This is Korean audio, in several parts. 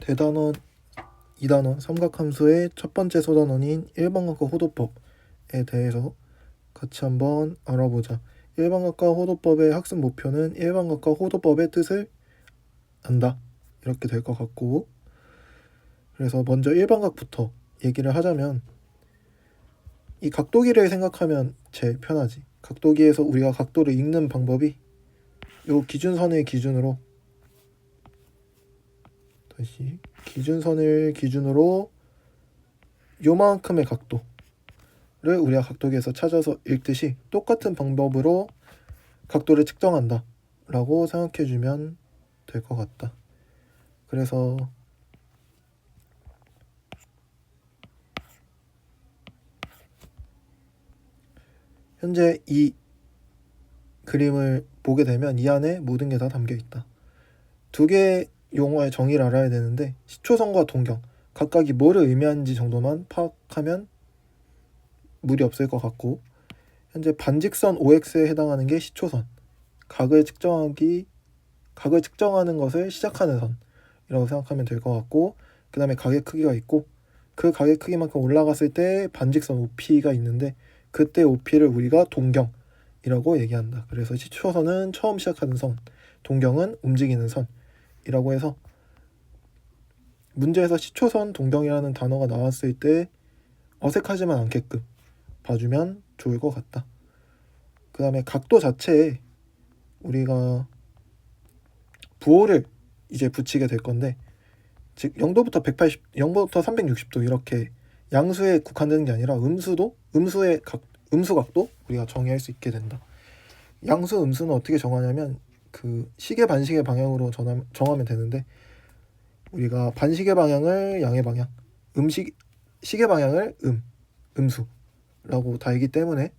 대단원 2단원 삼각함수의 첫 번째 소단원인 일반각과 호도법에 대해서 같이 한번 알아보자. 일반각과 호도법의 학습 목표는 일반각과 호도법의 뜻을 안다, 이렇게 될 것 같고, 그래서 먼저 일반각부터 얘기를 하자면 이 각도기를 생각하면 제일 편하지. 각도기에서 우리가 각도를 읽는 방법이 요 기준선을 기준으로, 다시 기준선을 기준으로 요만큼의 각도를 우리가 각도기에서 찾아서 읽듯이 똑같은 방법으로 각도를 측정한다 라고 생각해주면 될 것 같다. 그래서 현재 이 그림을 보게 되면 이 안에 모든 게 다 담겨 있다. 두 개의 용어의 정의를 알아야 되는데, 시초선과 동경 각각이 뭐를 의미하는지 정도만 파악하면 무리 없을 것 같고, 현재 반직선 OX에 해당하는 게 시초선, 각을 측정하는 것을 시작하는 선이라고 생각하면 될 것 같고, 그 다음에 각의 크기가 있고, 그 각의 크기만큼 올라갔을 때 반직선 OP가 있는데, 그때 OP를 우리가 동경이라고 얘기한다. 그래서 시초선은 처음 시작하는 선, 동경은 움직이는 선이라고 해서 문제에서 시초선, 동경이라는 단어가 나왔을 때 어색하지만 않게끔 봐주면 좋을 것 같다. 그 다음에 각도 자체에 우리가 부호를 이제 붙이게 될 건데, 즉 0도부터 360도 이렇게 양수에 국한되는 게 아니라 음수의 음수각도 우리가 정의할 수 있게 된다. 양수 음수는 어떻게 정하냐면 그 시계 반시계 방향으로 정하면 되는데, 우리가 반시계 방향을 양의 방향, 시계 방향을 음수라고 달기 때문에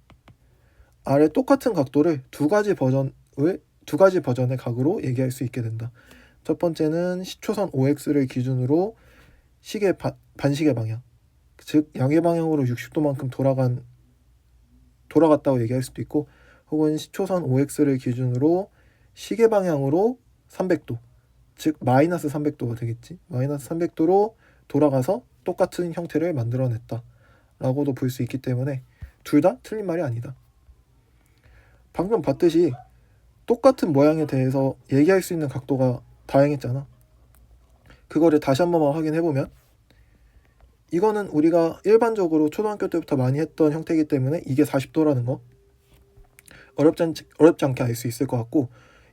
아래 똑같은 각도를 두 가지 버전의 각으로 얘기할 수 있게 된다. 첫 번째는 시초선 OX를 기준으로 반시계 방향, 즉 양의 방향으로 60도만큼 돌아갔다고 얘기할 수도 있고, 혹은 시초선 OX를 기준으로 시계 방향으로 300도, 즉 마이너스 300도가 되겠지. 마이너스 300도로 돌아가서 똑같은 형태를 만들어냈다 라고도 볼 수 있기 때문에 둘 다 틀린 말이 아니다. 방금 봤듯이 똑같은 모양에 대해서 얘기할 수 있는 각도가 다양했잖아. 그거를 다시 한 번만 확인해보면, 이거는 우리가 일반적으로 초등학교 때부터 많이 했던 형태이기 때문에 이게 40도라는 거 어렵지 않게 알 수 있을 것 같고,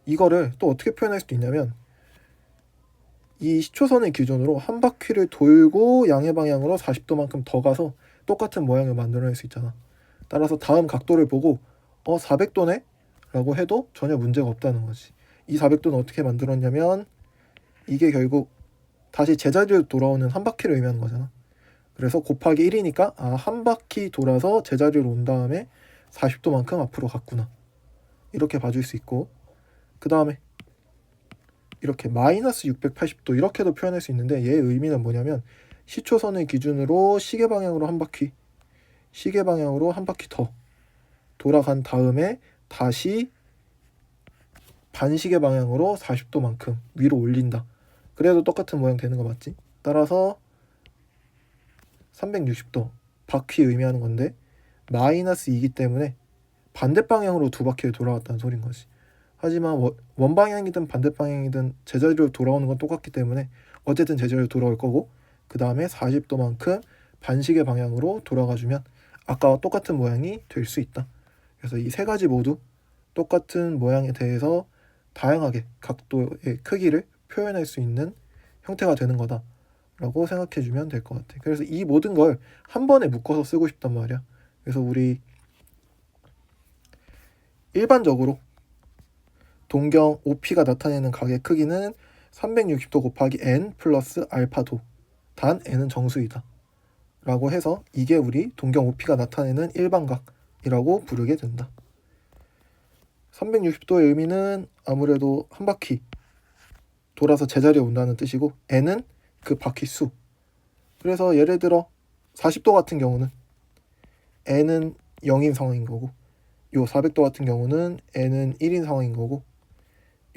이거를 또 어떻게 표현할 수도 있냐면, 이 시초선을 기준으로 한 바퀴를 돌고 양의 방향으로 40도만큼 더 가서 똑같은 모양을 만들어낼 수 있잖아. 따라서 다음 각도를 보고 400도네? 라고 해도 전혀 문제가 없다는 거지. 이 400도는 어떻게 만들었냐면, 이게 결국 다시 제자리로 돌아오는 한 바퀴를 의미하는 거잖아. 그래서 곱하기 1이니까 한 바퀴 돌아서 제자리로 온 다음에 40도만큼 앞으로 갔구나, 이렇게 봐줄 수 있고, 그 다음에 이렇게 마이너스 680도 이렇게도 표현할 수 있는데, 얘의 의미는 뭐냐면 시초선을 기준으로 시계 방향으로 한 바퀴 더 돌아간 다음에 다시 반시계 방향으로 40도만큼 위로 올린다. 그래도 똑같은 모양 되는 거 맞지? 따라서 360도 바퀴 의미하는 건데, 마이너스 2이기 때문에 반대 방향으로 두 바퀴를 돌아갔다는 소린 거지. 하지만 원방향이든 반대 방향이든 제자리로 돌아오는 건 똑같기 때문에 어쨌든 제자리로 돌아올 거고, 그 다음에 40도만큼 반시계 방향으로 돌아가주면 아까와 똑같은 모양이 될 수 있다. 그래서 이 세 가지 모두 똑같은 모양에 대해서 다양하게 각도의 크기를 표현할 수 있는 형태가 되는 거다 라고 생각해주면 될 것 같아. 그래서 이 모든 걸 한 번에 묶어서 쓰고 싶단 말이야. 그래서 우리 일반적으로 동경 OP가 나타내는 각의 크기는 360도 곱하기 n 플러스 알파도, 단 n은 정수이다 라고 해서 이게 우리 동경 OP가 나타내는 일반각이라고 부르게 된다. 360도의 의미는 아무래도 한 바퀴 돌아서 제자리에 온다는 뜻이고, n은 그 바퀴 수. 그래서 예를 들어 40도 같은 경우는 n은 0인 상황인 거고, 요 400도 같은 경우는 n은 1인 상황인 거고,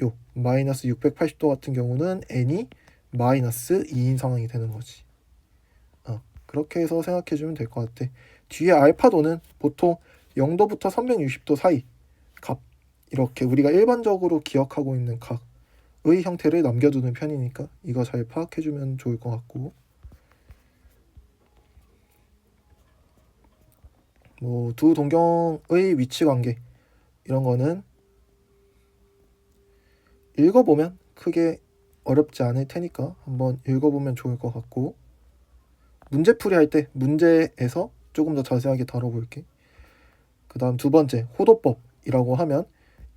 요 마이너스 680도 같은 경우는 n이 마이너스 2인 상황이 되는 거지. 그렇게 해서 생각해 주면 될 것 같아. 뒤에 알파도는 보통 0도부터 360도 사이 값, 이렇게 우리가 일반적으로 기억하고 있는 각의 형태를 남겨두는 편이니까 이거 잘 파악해 주면 좋을 것 같고, 뭐 두 동경의 위치 관계 이런 거는 읽어보면 크게 어렵지 않을 테니까 한번 읽어보면 좋을 것 같고, 문제풀이 할 때 문제에서 조금 더 자세하게 다뤄볼게. 그 다음 두 번째, 호도법이라고 하면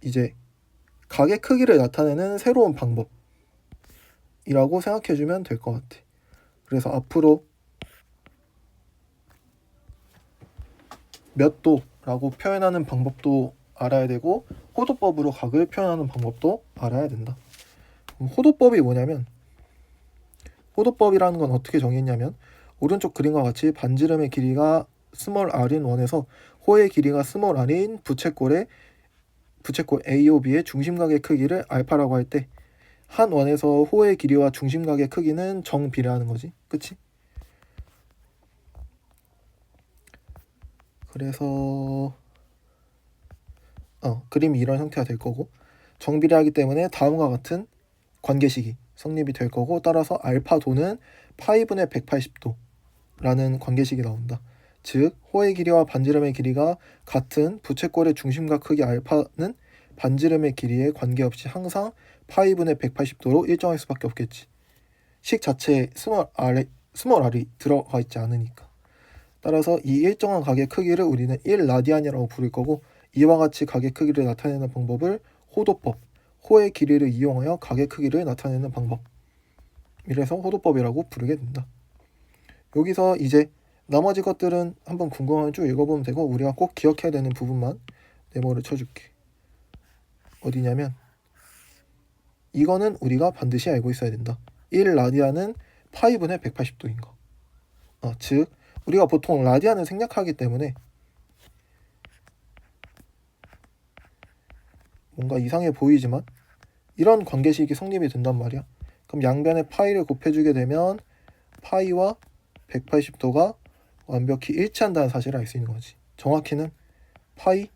이제 각의 크기를 나타내는 새로운 방법이라고 생각해주면 될 것 같아. 그래서 앞으로 몇 도라고 표현하는 방법도 알아야 되고, 호도법으로 각을 표현하는 방법도 알아야 된다. 호도법이 뭐냐면, 호도법이라는 건 어떻게 정했냐면, 오른쪽 그림과 같이 반지름의 길이가 스몰 r인 원에서 호의 길이가 스몰 r인 부채꼴 AOB의 중심각의 크기를 알파라고 할 때, 한 원에서 호의 길이와 중심각의 크기는 정비례하는 거지. 그치? 그래서 그림이 이런 형태가 될 거고, 정비례하기 때문에 다음과 같은 관계식이 성립이 될 거고, 따라서 알파도는 파이분의 180도라는 관계식이 나온다. 즉 호의 길이와 반지름의 길이가 같은 부채꼴의 중심각 크기 알파는 반지름의 길이에 관계없이 항상 파이분의 180도로 일정할 수밖에 없겠지. 식 자체에 스몰 r이 들어가 있지 않으니까. 따라서 이 일정한 각의 크기를 우리는 1라디안이라고 부를 거고, 이와 같이 각의 크기를 나타내는 방법을 호도법, 호의 길이를 이용하여 각의 크기를 나타내는 방법, 이래서 호도법이라고 부르게 된다. 여기서 이제 나머지 것들은 한번 궁금하면 쭉 읽어보면 되고, 우리가 꼭 기억해야 되는 부분만 네모를 쳐줄게. 어디냐면 이거는 우리가 반드시 알고 있어야 된다. 1라디안은 파이분의 180도인 거. 즉 우리가 보통 라디안을 생략하기 때문에 뭔가 이상해 보이지만 이런 관계식이 성립이 된단 말이야. 그럼 양변에 파이를 곱해주게 되면 파이와 180도가 완벽히 일치한다는 사실을 알 수 있는 거지. 정확히는 파이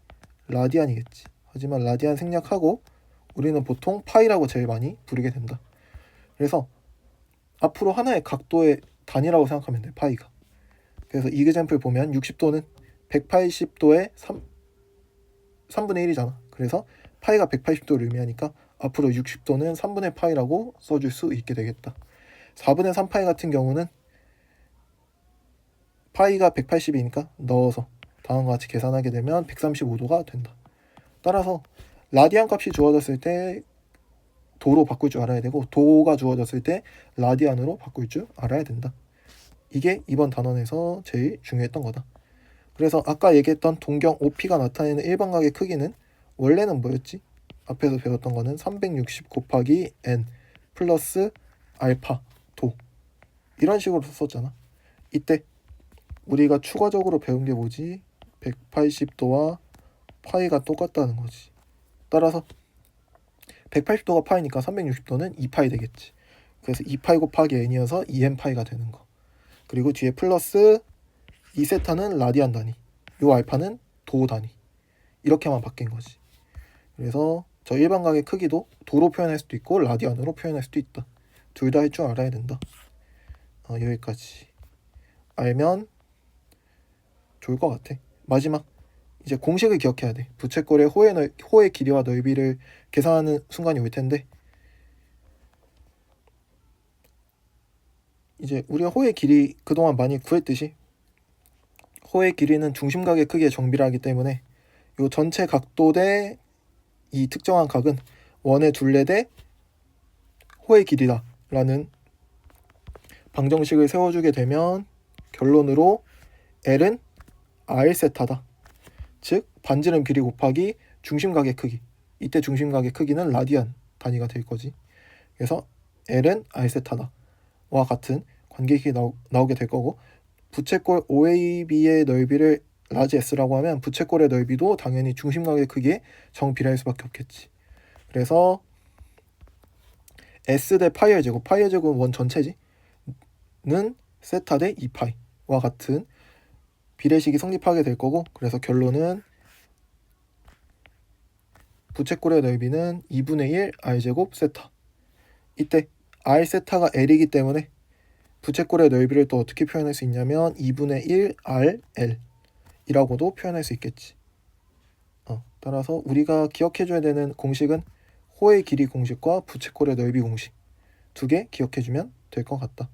라디안이겠지. 하지만 라디안 생략하고 우리는 보통 파이라고 제일 많이 부르게 된다. 그래서 앞으로 하나의 각도의 단위라고 생각하면 돼, 파이가. 그래서 이그젬플 보면 60도는 180도의 3분의 1이잖아. 그래서 파이가 180도를 의미하니까 앞으로 60도는 3분의 파이라고 써줄 수 있게 되겠다. 4분의 3파이 같은 경우는 파이가 180이니까 넣어서 다음과 같이 계산하게 되면 135도가 된다. 따라서 라디안 값이 주어졌을 때 도로 바꿀 줄 알아야 되고, 도가 주어졌을 때 라디안으로 바꿀 줄 알아야 된다. 이게 이번 단원에서 제일 중요했던 거다. 그래서 아까 얘기했던 동경 OP가 나타내는 일반각의 크기는 원래는 뭐였지? 앞에서 배웠던 거는 360 곱하기 n 플러스 알파 도, 이런 식으로 썼잖아. 이때 우리가 추가적으로 배운 게 뭐지? 180도와 파이가 똑같다는 거지. 따라서 180도가 파이니까 360도는 2파이 되겠지. 그래서 2파이 곱하기 n이어서 2n파이가 되는 거. 그리고 뒤에 플러스 2세타는 라디안 단위, 요 알파는 도 단위, 이렇게만 바뀐 거지. 그래서 저 일반각의 크기도 도로 표현할 수도 있고 라디안으로 표현할 수도 있다. 둘 다 할 줄 알아야 된다. 여기까지 알면 좋을 것 같아. 마지막 이제 공식을 기억해야 돼. 부채꼴의 호의 길이와 넓이를 계산하는 순간이 올 텐데, 이제 우리가 호의 길이 그동안 많이 구했듯이 호의 길이는 중심각의 크기에 정비례하기 때문에 이 전체 각도 대 이 특정한 각은 원의 둘레 대 호의 길이다 라는 방정식을 세워주게 되면 결론으로 L은 R세타다. 즉 반지름 길이 곱하기 중심각의 크기, 이때 중심각의 크기는 라디안 단위가 될 거지. 그래서 L은 R세타다 와 같은 관계식이 나오게 될 거고, 부채꼴 OAB의 넓이를 라지 S라고 하면 부채꼴의 넓이도 당연히 중심각의 크기에 정비례할 수밖에 없겠지. 그래서 S 대 파이의 제곱, 파이의 제곱은 원 전체지 는 세타 대 2파이와 같은 비례식이 성립하게 될 거고, 그래서 결론은 부채꼴의 넓이는 2분의 1 r제곱 세타. 이때 r 세타가 l이기 때문에 부채꼴의 넓이를 또 어떻게 표현할 수 있냐면 2분의 1 r l 이라고도 표현할 수 있겠지. 따라서 우리가 기억해줘야 되는 공식은 호의 길이 공식과 부채꼴의 넓이 공식 두 개 기억해주면 될 것 같다.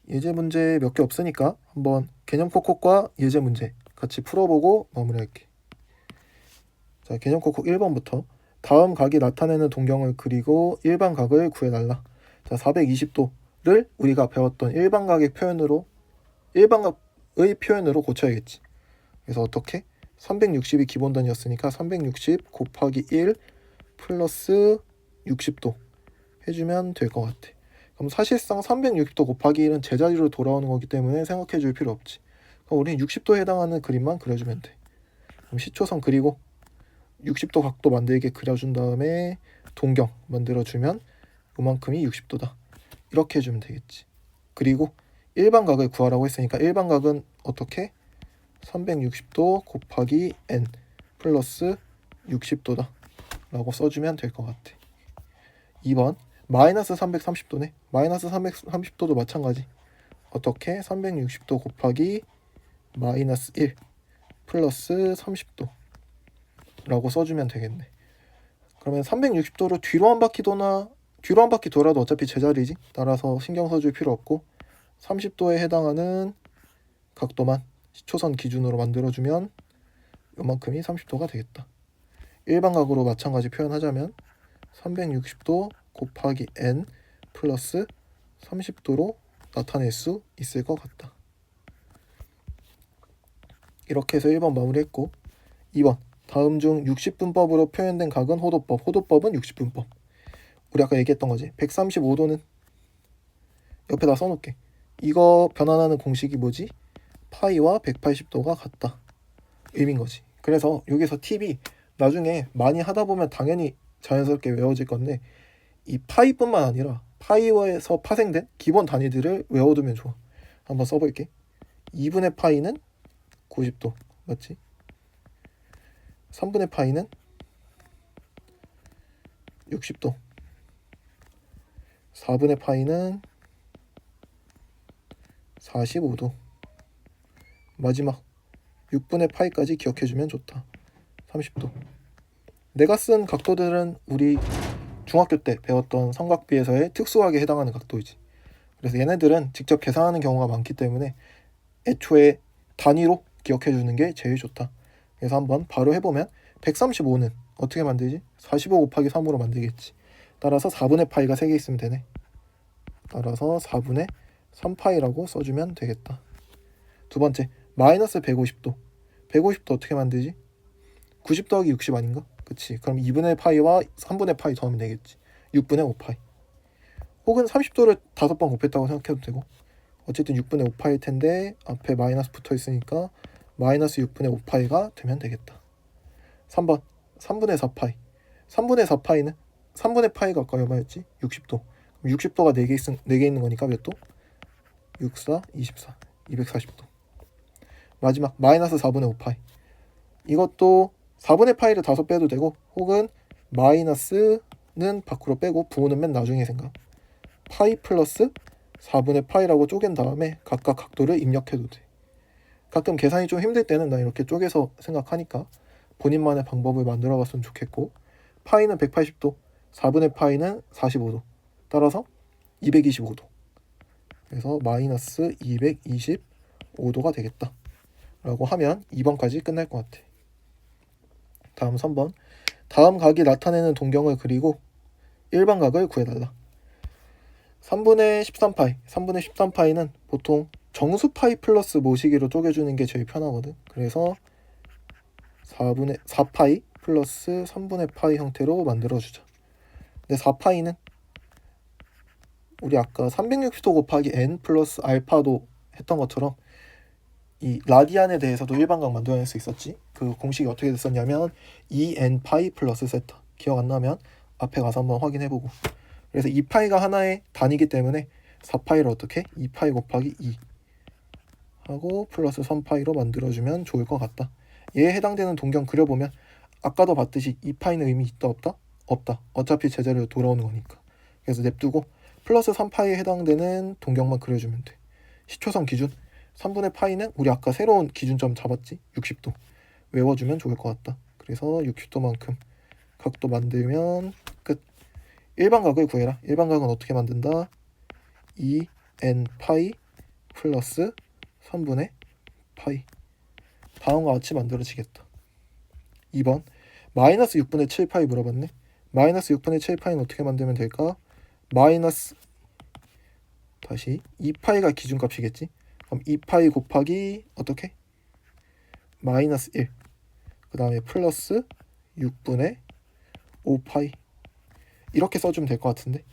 예제 문제 몇 개 없으니까 한번 개념 콕콕과 예제 문제 같이 풀어보고 마무리할게. 자, 개념 콕콕 1번부터 다음 각이 나타내는 동경을 그리고 일반각을 구해달라. 자, 420도를 우리가 배웠던 일반각의 표현으로 고쳐야겠지. 그래서 어떻게? 360이 기본 단위였으니까 360 곱하기 1 플러스 60도 해주면 될 것 같아. 그럼 사실상 360도 곱하기 1은 제자리로 돌아오는 거기 때문에 생각해 줄 필요 없지. 그럼 우리는 60도에 해당하는 그림만 그려주면 돼. 그럼 시초선 그리고 60도 각도 만들게 그려준 다음에 동경 만들어주면 요만큼이 60도다. 이렇게 해주면 되겠지. 그리고 일반각을 구하라고 했으니까 일반각은 어떻게? 360도 곱하기 n 플러스 60도다 라고 써주면 될 것 같아. 2번 마이너스 330도네. 마이너스 330도도 마찬가지. 어떻게? 360도 곱하기 마이너스 1 플러스 30도 라고 써주면 되겠네. 그러면 360도를 뒤로 한 바퀴 돌아도 어차피 제자리지. 따라서 신경 써줄 필요 없고 30도에 해당하는 각도만 시초선 기준으로 만들어주면 요만큼이 30도가 되겠다. 일반각으로 마찬가지 표현하자면 360도 곱하기 n 플러스 30도로 나타낼 수 있을 것 같다. 이렇게 해서 1번 마무리했고, 2번 다음 중 60분법으로 표현된 각은 호도법. 호도법은 60분법. 우리 아까 얘기했던 거지. 135도는 옆에다 써놓을게. 이거 변환하는 공식이 뭐지? 파이와 180도가 같다. 의미인 거지. 그래서 여기서 팁이 나중에 많이 하다 보면 당연히 자연스럽게 외워질 건데, 이 파이뿐만 아니라 파이에서 파생된 기본 단위들을 외워두면 좋아. 한번 써볼게. 2분의 파이는 90도 맞지? 3분의 파이는 60도, 4분의 파이는 45도, 마지막 6분의 파이까지 기억해주면 좋다. 30도. 내가 쓴 각도들은 우리 중학교 때 배웠던 삼각비에서의 특수하게 해당하는 각도이지. 그래서 얘네들은 직접 계산하는 경우가 많기 때문에 애초에 단위로 기억해주는 게 제일 좋다. 그래서 한번 바로 해보면 135는 어떻게 만들지? 45 곱하기 3으로 만들겠지. 따라서 4분의 파이가 3개 있으면 되네. 따라서 4분의 3파이라고 써주면 되겠다. 두 번째, 마이너스 150도. 150도 어떻게 만들지? 90 더하기 60 아닌가? 그치. 그럼 2분의 파이와 3분의 파이 더하면 되겠지. 6분의 5파이. 혹은 30도를 5번 곱했다고 생각해도 되고, 어쨌든 6분의 5파일 텐데 앞에 마이너스 붙어 있으니까 마이너스 6분의 5파이가 되면 되겠다. 3번 3분의 4파이. 3분의 4파이는 3분의 파이가 아까 얼마였지? 60도. 60도가 4개 있는 거니까 몇 도? 6, 4, 24, 240도. 마지막 마이너스 4분의 5파이. 이것도 4분의 파이를 5 빼도 되고, 혹은 마이너스는 밖으로 빼고 부호는 맨 나중에 생각. 파이 플러스 4분의 파이라고 쪼갠 다음에 각각 각도를 입력해도 돼. 가끔 계산이 좀 힘들 때는 나 이렇게 쪼개서 생각하니까 본인만의 방법을 만들어 봤으면 좋겠고, 파이는 180도, 4분의 파이는 45도, 따라서 225도. 그래서 마이너스 225도가 되겠다 라고 하면 2번까지 끝날 것 같아. 다음 3번. 다음 각이 나타내는 동경을 그리고 일반각을 구해달라. 3분의 13파이. 3분의 13파이는 보통 정수파이 플러스 모시기로 쪼개주는 게 제일 편하거든. 그래서 4파이 플러스 3분의 파이 형태로 만들어주자. 근데 4파이는 우리 아까 360도 곱하기 n 플러스 알파도 했던 것처럼 이 라디안에 대해서도 일반각 만들어낼 수 있었지. 그 공식이 어떻게 됐었냐면 2n파이 플러스 세타. 기억 안 나면 앞에 가서 한번 확인해보고. 그래서 2파이가 하나의 단위이기 때문에 4파이를 어떻게? 2파이 곱하기 2 하고 플러스 3파이로 만들어주면 좋을 것 같다. 얘에 해당되는 동경 그려보면 아까도 봤듯이 2파이는 의미 있다 없다? 없다. 어차피 제자리로 돌아오는 거니까. 그래서 냅두고 플러스 3파이에 해당되는 동경만 그려주면 돼. 시초선 기준 3분의 파이는 우리 아까 새로운 기준점 잡았지? 60도. 외워주면 좋을 것 같다. 그래서 60도만큼 각도 만들면 끝. 일반각을 구해라. 일반각은 어떻게 만든다? 2n파이 플러스 3분의 파이. 다음과 같이 만들어지겠다. 2번 마이너스 6분의 7파이 물어봤네. 마이너스 6분의 7파이는 어떻게 만들면 될까? 마이너스 다시 2파이가 기준값이겠지. 그럼 2파이 곱하기 어떻게? 마이너스 1. 그 다음에 플러스 6분의 5파이. 이렇게 써주면 될 것 같은데.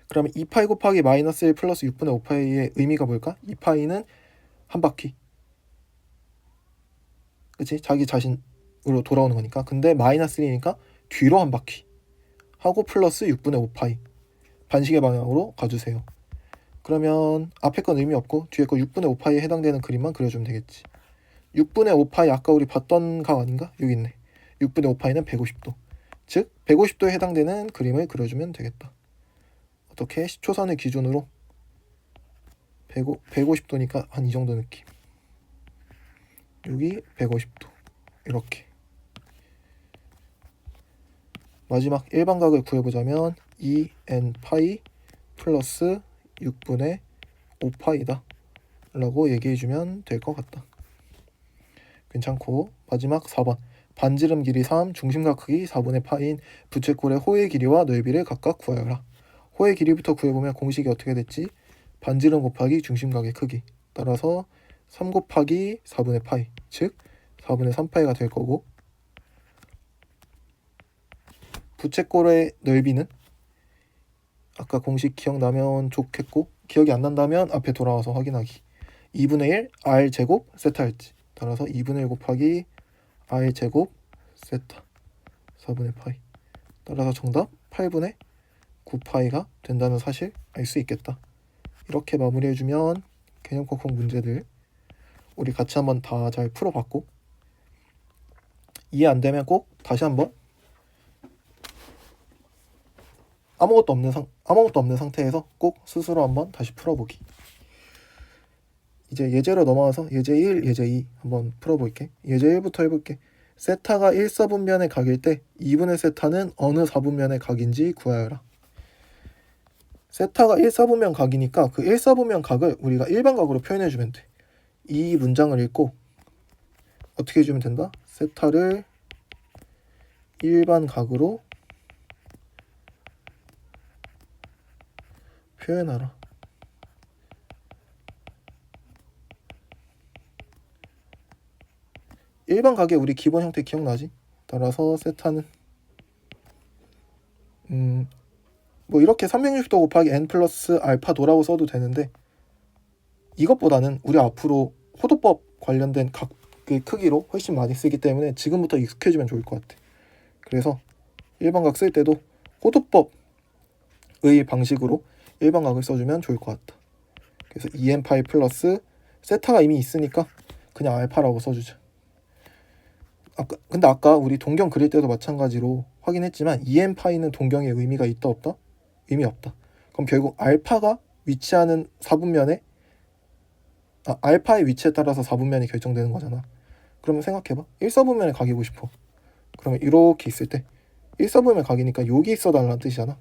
그러면 2파이 곱하기 마이너스 1 플러스 6분의 5파이의 의미가 뭘까? 2파이는 한 바퀴. 그치? 자기 자신으로 돌아오는 거니까. 근데 마이너스 1이니까 뒤로 한 바퀴. 하고 플러스 6분의 5파이. 반시계 방향으로 가주세요. 그러면 앞에 건 의미 없고 뒤에 거 6분의 5파이에 해당되는 그림만 그려주면 되겠지. 6분의 5파이 아까 우리 봤던 각 아닌가? 여기 있네. 6분의 5파이는 150도. 즉 150도에 해당되는 그림을 그려주면 되겠다. 어떻게? 시초선을 기준으로 150도니까 한 이 정도 느낌. 여기 150도. 이렇게. 마지막 일반각을 구해보자면 2n파이 플러스 6분의 5파이다 라고 얘기해주면 될 것 같다. 괜찮고 마지막 4번 반지름 길이 3, 중심각 크기 4분의 파인 부채꼴의 호의 길이와 넓이를 각각 구하여라. 호의 길이부터 구해보면 공식이 어떻게 됐지? 반지름 곱하기 중심각의 크기. 따라서 3 곱하기 4분의 파이, 즉 4분의 3파이가 될 거고, 부채꼴의 넓이는 아까 공식 기억나면 좋겠고 기억이 안 난다면 앞에 돌아와서 확인하기. 2분의 1 r제곱 세타였지. 따라서 2분의 1 곱하기 r제곱 세타 4분의 파이. 따라서 정답 8분의 9파이가 된다는 사실 알 수 있겠다. 이렇게 마무리해주면 개념 콕콕 문제들 우리 같이 한번 다 잘 풀어봤고, 이해 안 되면 꼭 다시 한번 아무것도 없는 상태에서 꼭 스스로 한번 다시 풀어보기. 이제 예제로 넘어와서 예제 1, 예제 2 한번 풀어볼게. 예제 1부터 해볼게. 세타가 1사분면의 각일 때 2분의 세타는 어느 4분면의 각인지 구하여라. 세타가 1사분면 각이니까 그 1사분면 각을 우리가 일반각으로 표현해주면 돼. 이 문장을 읽고 어떻게 해주면 된다? 세타를 일반각으로 표현하라. 일반각의 우리 기본 형태 기억나지? 따라서 세타는 뭐 이렇게 360도 곱하기 n 플러스 알파 도라고 써도 되는데, 이것보다는 우리 앞으로 호도법 관련된 각의 크기로 훨씬 많이 쓰기 때문에 지금부터 익숙해지면 좋을 것 같아. 그래서 일반각 쓸 때도 호도법의 방식으로 일반각을 써주면 좋을 것 같다. 그래서 2n파이 플러스 세타가 이미 있으니까 그냥 알파라고 써주자. 근데 아까 우리 동경 그릴 때도 마찬가지로 확인했지만 2n파이는 동경의 의미가 있다 없다? 의미 없다. 그럼 결국 알파가 위치하는 4분면에 알파의 위치에 따라서 4분면이 결정되는 거잖아. 그러면 생각해봐. 1사분면에 각이고 싶어. 그러면 이렇게 있을 때 1사분면 각이니까 여기 있어달라는 뜻이잖아.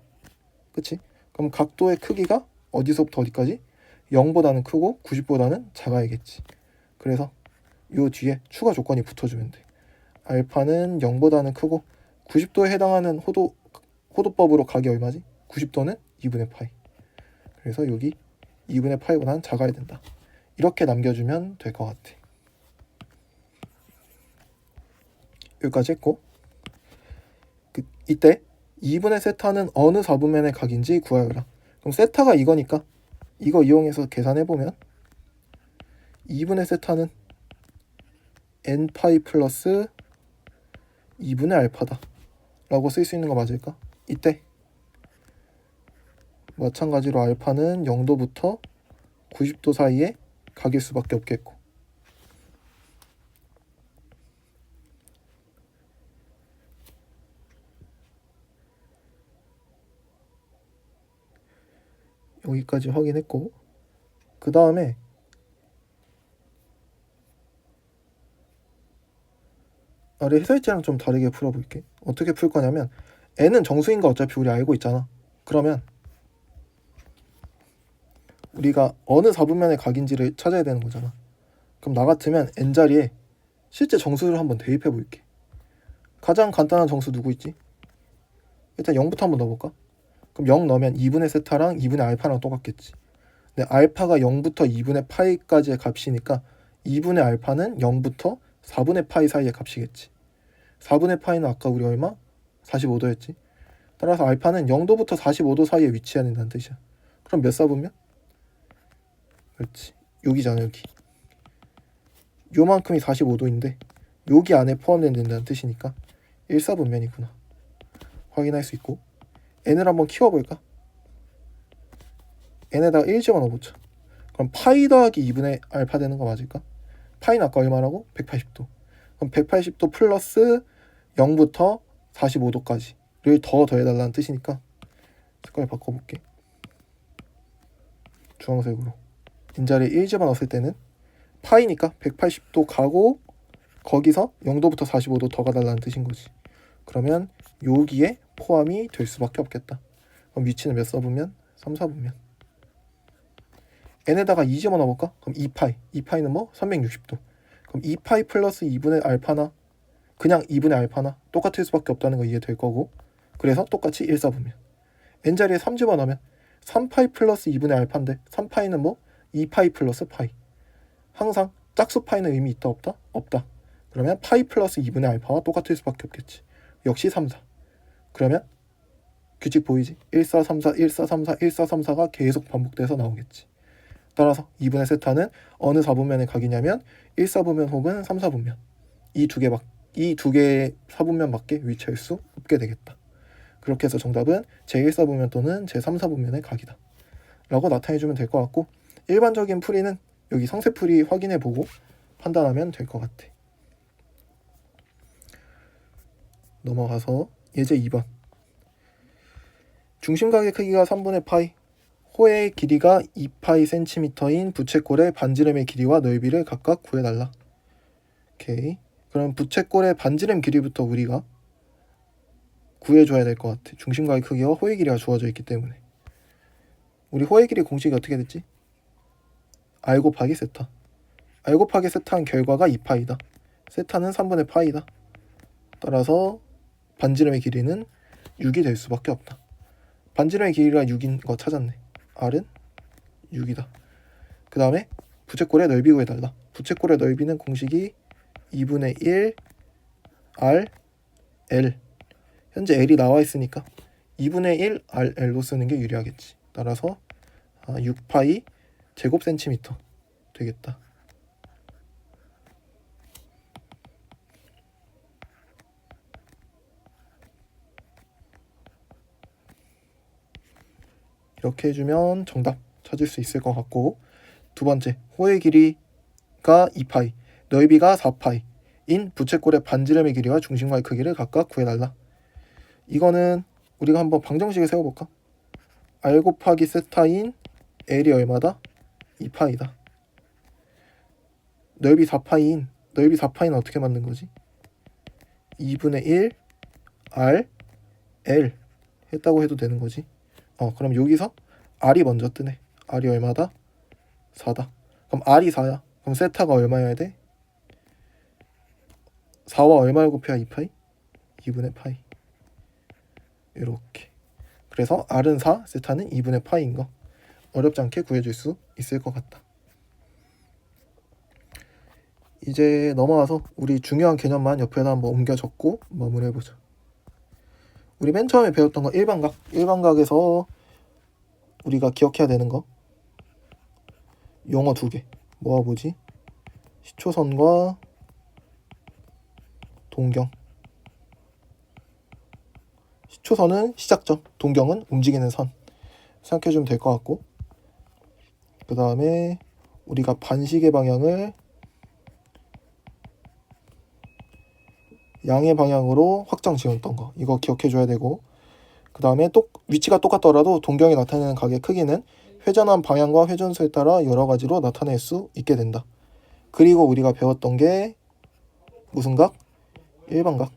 그치? 그럼 각도의 크기가 어디서부터 어디까지? 0보다는 크고 90보다는 작아야겠지. 그래서 요 뒤에 추가 조건이 붙어주면 돼. 알파는 0보다는 크고 90도에 해당하는 호도법으로 각이 얼마지? 90도는 2분의 파이. 그래서 여기 2분의 파이보다는 작아야 된다. 이렇게 남겨주면 될 것 같아. 여기까지 했고, 이때 2분의 세타는 어느 4분면의 각인지 구하여라. 그럼 세타가 이거니까 이거 이용해서 계산해보면 2분의 세타는 n파이 플러스 2분의 알파다 라고 쓸 수 있는 거 맞을까? 이때 마찬가지로 알파는 0도부터 90도 사이에 각일 수밖에 없겠고, 여기까지 확인했고, 그 다음에 아래 해설지랑 좀 다르게 풀어볼게. 어떻게 풀 거냐면 n은 정수인 거 어차피 우리 알고 있잖아. 그러면 우리가 어느 4분면의 각인지를 찾아야 되는 거잖아. 그럼 나 같으면 n자리에 실제 정수를 한번 대입해 볼게. 가장 간단한 정수 누구 있지? 일단 0부터 한번 넣어볼까? 그럼 0 넣으면 2분의 세타랑 2분의 알파랑 똑같겠지. 근데 알파가 0부터 2분의 파이까지의 값이니까 2분의 알파는 0부터 4분의 파이 사이의 값이겠지. 4분의 파이는 아까 우리 얼마? 45도였지. 따라서 알파는 0도부터 45도 사이에 위치해야 된다는 뜻이야. 그럼 몇 사분면? 그렇지. 여기잖아, 여기. 요만큼이 45도인데 여기 안에 포함된다는 뜻이니까 1사분면이구나. 확인할 수 있고, n을 한번 키워볼까? n에다가 1 집어넣어보자. 그럼 파이 더하기 2분의 알파 되는 거 맞을까? 파이는 아까 얼마라고? 180도. 그럼 180도 플러스 0부터 45도까지를 더 더해달라는 뜻이니까 색깔 바꿔볼게. 주황색으로. n자리에 1 집어넣었을 때는 파이니까 180도 가고 거기서 0도부터 45도 더 가달라는 뜻인 거지. 그러면 여기에 포함이 될 수밖에 없겠다. 그럼 위치는 몇 사분면? 3, 4분면. n에다가 2 집어넣어볼까? 그럼 2파이. 2파이는 뭐? 360도. 그럼 2파이 플러스 2분의 알파나 그냥 2분의 알파나 똑같을 수밖에 없다는 거 이해될 거고, 그래서 똑같이 1, 4분면. n자리에 3 집어넣으면 3파이 플러스 2분의 알파인데 3파이는 뭐? 2파이 플러스 파이. 항상 짝수 파이는 의미 있다 없다? 없다. 그러면 파이 플러스 2분의 알파와 똑같을 수밖에 없겠지. 역시 3, 4. 그러면 규칙 보이지? 1, 4, 3, 4, 1, 4, 3, 4, 1, 4, 3, 4가 계속 반복돼서 나오겠지. 따라서 2분의 세타는 어느 4분면의 각이냐면 1, 4분면 혹은 3, 4분면. 이 두 개의 4분면밖에 위치할 수 없게 되겠다. 그렇게 해서 정답은 제1, 4분면 또는 제3, 4분면의 각이다 라고 나타내주면 될 것 같고, 일반적인 풀이는 여기 상세풀이 확인해보고 판단하면 될 것 같아. 넘어가서 예제 2번. 중심각의 크기가 3분의 파이, 호의 길이가 2파이 cm인 부채꼴의 반지름의 길이와 넓이를 각각 구해달라. 오케이. 그럼 부채꼴의 반지름 길이부터 우리가 구해줘야 될 것 같아. 중심각의 크기와 호의 길이가 주어져 있기 때문에. 우리 호의 길이 공식이 어떻게 됐지? r 곱하기 세타. r 곱하기 세타한 결과가 2파이다. 세타는 3분의 파이다. 따라서 반지름의 길이는 6이 될 수밖에 없다. 반지름의 길이가 6인 거 찾았네. r은 6이다. 그 다음에 부채꼴의 넓이 구해달라. 부채꼴의 넓이는 공식이 2분의 1 r l. 현재 l이 나와 있으니까 2분의 1 r l로 쓰는 게 유리하겠지. 따라서 6파이 제곱 센티미터 되겠다. 이렇게 해주면 정답 찾을 수 있을 것 같고, 두 번째, 호의 길이가 2파이, 넓이가 4파이인 부채꼴의 반지름의 길이와 중심과의 크기를 각각 구해달라. 이거는 우리가 한번 방정식을 세워볼까? r 곱하기 세타인 l이 얼마다? 2파이다. 넓이 4파이는 어떻게 만든 거지? 2분의 1 r l 했다고 해도 되는 거지. 그럼 여기서 r이 먼저 뜨네. r이 얼마다? 4다. 그럼 r이 4야. 그럼 세타가 얼마여야 돼? 4와 얼마를 곱해야 2파이? 2분의 파이. 이렇게. 그래서 r은 4, 세타는 2분의 파이인 거 어렵지 않게 구해줄 수 있을 것 같다. 이제 넘어가서 우리 중요한 개념만 옆에다 한번 옮겨 적고 마무리해보자. 우리 맨 처음에 배웠던 거 일반각. 일반각에서 우리가 기억해야 되는 거 용어 2개 모아보지. 시초선과 동경. 시초선은 시작점, 동경은 움직이는 선 생각해주면 될 것 같고, 그 다음에 우리가 반시계 방향을 양의 방향으로 확장 지었던 거, 이거 기억해줘야 되고, 그 다음에 위치가 똑같더라도 동경이 나타내는 각의 크기는 회전한 방향과 회전수에 따라 여러 가지로 나타낼 수 있게 된다. 그리고 우리가 배웠던 게 무슨 각? 일반각.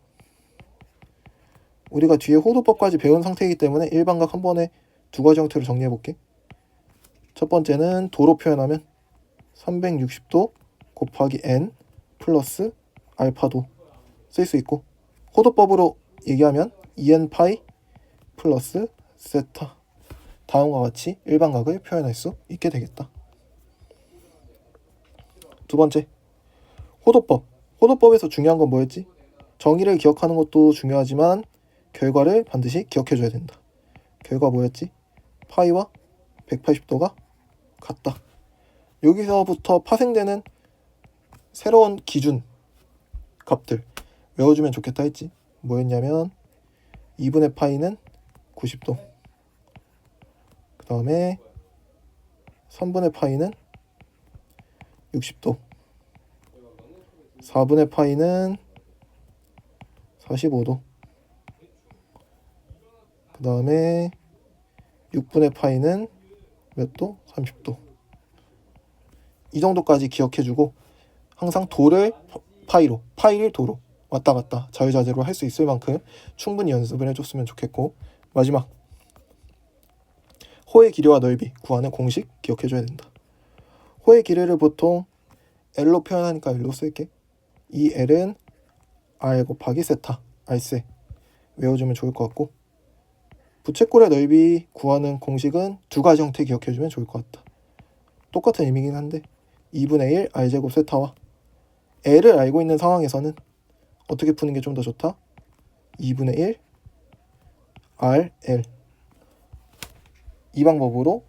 우리가 뒤에 호도법까지 배운 상태이기 때문에 일반각 한 번에 두 가지 형태로 정리해볼게. 첫 번째는 도로 표현하면 360도 곱하기 n 플러스 알파도 쓸 수 있고, 호도법으로 얘기하면 2n 파이 플러스 세타, 다음과 같이 일반각을 표현할 수 있게 되겠다. 두 번째, 호도법. 호도법에서 중요한 건 뭐였지? 정의를 기억하는 것도 중요하지만 결과를 반드시 기억해줘야 된다. 결과 뭐였지? 파이와 180도가 같다. 여기서부터 파생되는 새로운 기준 값들 외워주면 좋겠다 했지. 뭐였냐면 2분의 파이는 90도, 그 다음에 3분의 파이는 60도, 4분의 파이는 45도, 그 다음에 6분의 파이는 몇 도? 30도. 이 정도까지 기억해주고 항상 도를 파이로, 파이를 도로 왔다 갔다 자유자재로 할 수 있을 만큼 충분히 연습을 해줬으면 좋겠고, 마지막, 호의 길이와 넓이 구하는 공식 기억해줘야 된다. 호의 길이를 보통 L로 표현하니까 L로 쓸게. 이 L은 R 곱하기 세타, R세 외워주면 좋을 것 같고, 부채꼴의 넓이 구하는 공식은 두 가지 형태 기억해주면 좋을 것 같다. 똑같은 의미긴 한데 2분의 1 R제곱 세타와 L을 알고 있는 상황에서는 어떻게 푸는 게 좀 더 좋다? 2분의 1 RL, 이 방법으로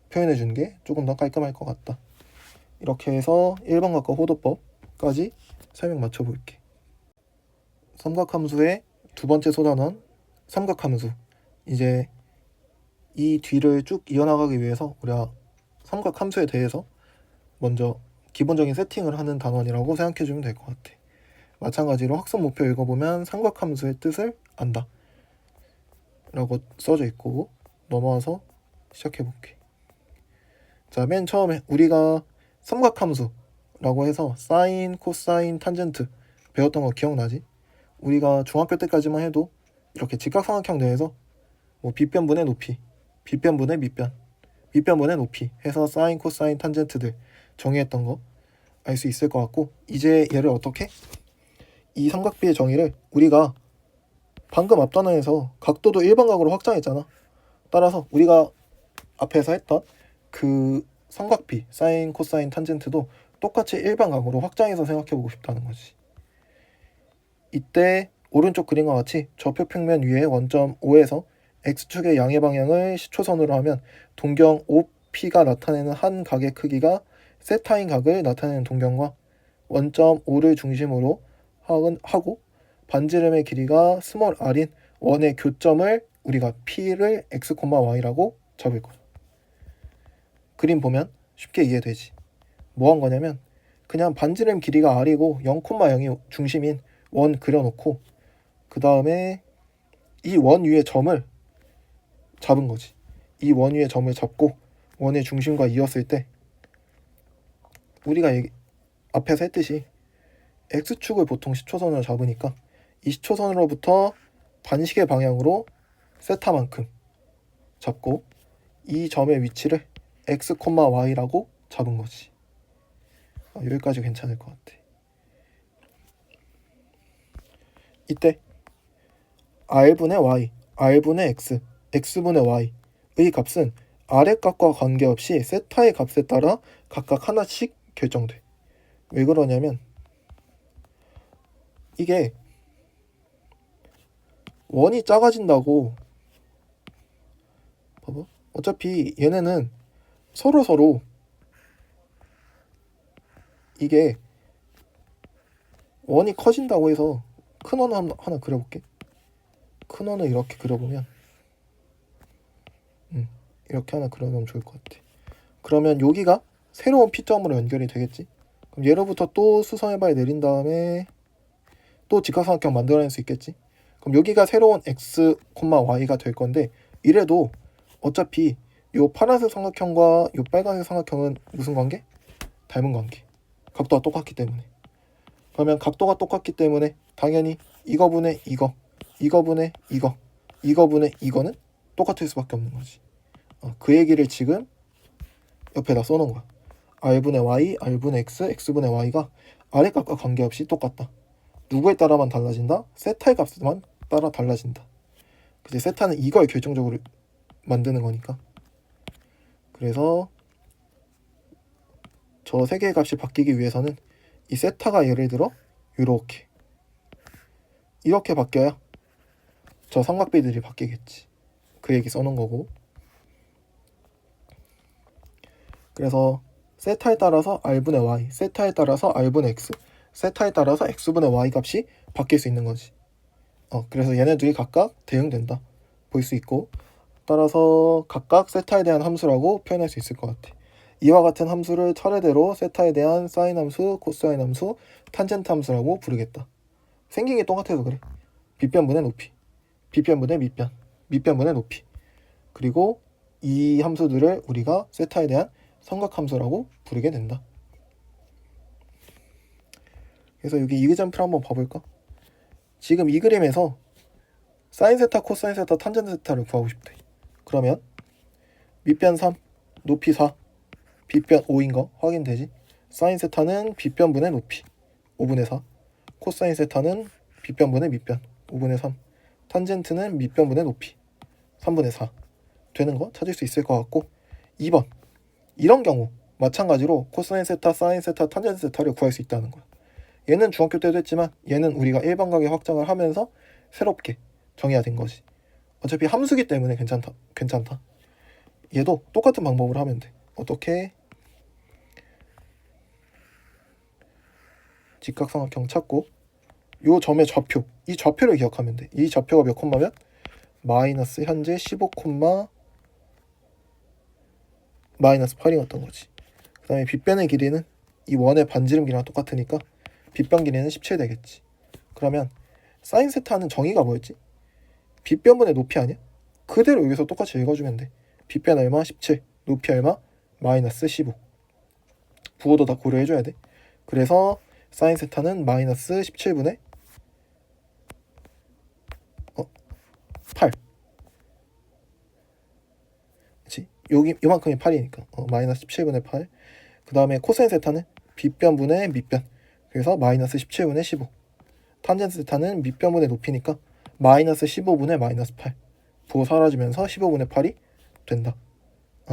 표현해 주는 게 조금 더 깔끔할 것 같다. 이렇게 해서 일반각과 호도법까지 설명 맞춰볼게. 삼각함수의 두 번째 소단원, 삼각함수. 이제 이 뒤를 쭉 이어나가기 위해서 우리가 삼각함수에 대해서 먼저 기본적인 세팅을 하는 단원이라고 생각해주면 될 것 같아. 마찬가지로 학습 목표 읽어보면 삼각함수의 뜻을 안다 라고 써져 있고, 넘어와서 시작해볼게. 자, 맨 처음에 우리가 삼각함수라고 해서 사인, 코사인, 탄젠트 배웠던 거 기억나지? 우리가 중학교 때까지만 해도 이렇게 직각삼각형 내에서 뭐 빗변분의 높이, 빗변분의 밑변, 밑변분의 높이 해서 사인, 코사인, 탄젠트들 정의했던 거 알 수 있을 것 같고, 이제 얘를 어떻게? 이 삼각비의 정의를 우리가 방금 앞 단원에서 각도도 일반각으로 확장했잖아. 따라서 우리가 앞에서 했던 그 삼각비, 사인, 코사인, 탄젠트도 똑같이 일반각으로 확장해서 생각해보고 싶다는 거지. 이때 오른쪽 그림과 같이 좌표 평면 위에 원점 O에서 X축의 양의 방향을 시초선으로 하면 동경 OP가 나타내는 한 각의 크기가 세타인 각을 나타내는 동경과 원점 O를 중심으로 하고 반지름의 길이가 스몰 r인 원의 교점을 우리가 P를 X, Y라고 잡을 거야. 그림 보면 쉽게 이해되지. 뭐 한 거냐면 그냥 반지름 길이가 R이고 0,0이 중심인 원 그려놓고 그 다음에 이 원 위에 점을 잡은 거지. 이 원 위에 점을 잡고 원의 중심과 이었을 때 우리가 앞에서 했듯이 X축을 보통 시초선으로 잡으니까 이 시초선으로부터 반시계 방향으로 세타만큼 잡고 이 점의 위치를 X, Y라고 잡은 거지. 여기까지 괜찮을 것 같아. 이때 R분의 Y, R분의 X, X분의 Y의 값은 아래 값과 관계없이 세타의 값에 따라 각각 하나씩 결정돼. 왜 그러냐면 이게 원이 작아진다고 봐봐. 어차피 얘네는 서로 이게 원이 커진다고 해서 큰 원 하나 그려볼게. 큰 원을 이렇게 그려보면 이렇게 하나 그려놓으면 좋을 것 같아. 그러면 여기가 새로운 P점으로 연결이 되겠지. 그럼 얘로부터 또 수성해봐야 내린 다음에 또 직각삼각형 만들어낼 수 있겠지. 그럼 여기가 새로운 x, y가 될 건데 이래도 어차피 요 파란색 삼각형과 요 빨간색 삼각형은 무슨 관계? 닮은 관계. 각도가 똑같기 때문에. 그러면 각도가 똑같기 때문에 당연히 이거분의 이거, 이거분의 이거, 이거분의 이거는 똑같을 수밖에 없는 거지. 그 얘기를 지금 옆에다 써놓은 거야. r분의 y, r분의 x, x분의 y가 아래값과 관계없이 똑같다. 누구에 따라만 달라진다? 세타의 값만 따라 달라진다. 그치? 세타는 이걸 결정적으로 만드는 거니까. 그래서 저 세 개의 값이 바뀌기 위해서는 이 세타가 예를 들어 이렇게 바뀌어야 저 삼각비들이 바뀌겠지. 그 얘기 써놓은 거고. 그래서 세타에 따라서 r분의 y, 세타에 따라서 r분의 x, 세타에 따라서 x분의 y 값이 바뀔 수 있는 거지. 그래서 얘네들이 각각 대응된다. 볼 수 있고 따라서 각각 세타에 대한 함수라고 표현할 수 있을 것 같아. 이와 같은 함수를 차례대로 세타에 대한 사인 함수, 코사인 함수, 탄젠트 함수라고 부르겠다. 생긴 게 똑같아서 그래. 빗변분의 높이, 빗변분의 밑변, 밑변분의 높이. 그리고 이 함수들을 우리가 세타에 대한 삼각함수라고 부르게 된다. 그래서 여기 이그잼플 한번 봐볼까? 지금 이 그림에서 사인 세타, 코사인 세타, 탄젠트 세타를 구하고 싶대. 그러면 밑변 3, 높이 4, 빗변 5인 거 확인되지? 사인 세타는 빗변분의 높이 5분의 4, 코사인 세타는 빗변분의 밑변 5분의 3, 탄젠트는 밑변분의 높이 3분의 4 되는 거 찾을 수 있을 것 같고 2번 이런 경우 마찬가지로 코사인 세타, 사인 세타, 탄젠트 세타를 구할 수 있다는 거야. 얘는 중학교 때도 했지만 얘는 우리가 일반각에 확장을 하면서 새롭게 정해야 된 거지. 어차피 함수기 때문에 괜찮다. 얘도 똑같은 방법으로 하면 돼. 어떻게? 직각삼각형 찾고 요 점의 좌표, 이 좌표를 기억하면 돼. 이 좌표가 몇 콤마면? 마이너스 현재 15 콤마 마이너스 8이었던 거지. 그 다음에 빗변의 길이는 이 원의 반지름 길이랑 똑같으니까 빗변 길이는 17 되겠지. 그러면 사인 세타는 정의가 뭐였지? 빗변분의 높이 아니야? 그대로 여기서 똑같이 읽어주면 돼. 빗변 얼마? 17. 높이 얼마? 마이너스 15. 부호도 다 고려해줘야 돼. 그래서 사인 세타는 마이너스 17분의 8. 그치? 여기 요만큼이 8이니까 마이너스 17분의 8. 그 다음에 코사인 세타는 빗변분의 밑변. 그래서 마이너스 17분의 15. 탄젠트 세타는 밑변분의 높이니까 마이너스 15분의 마이너스 8. 부호 사라지면서 15분의 8이 된다.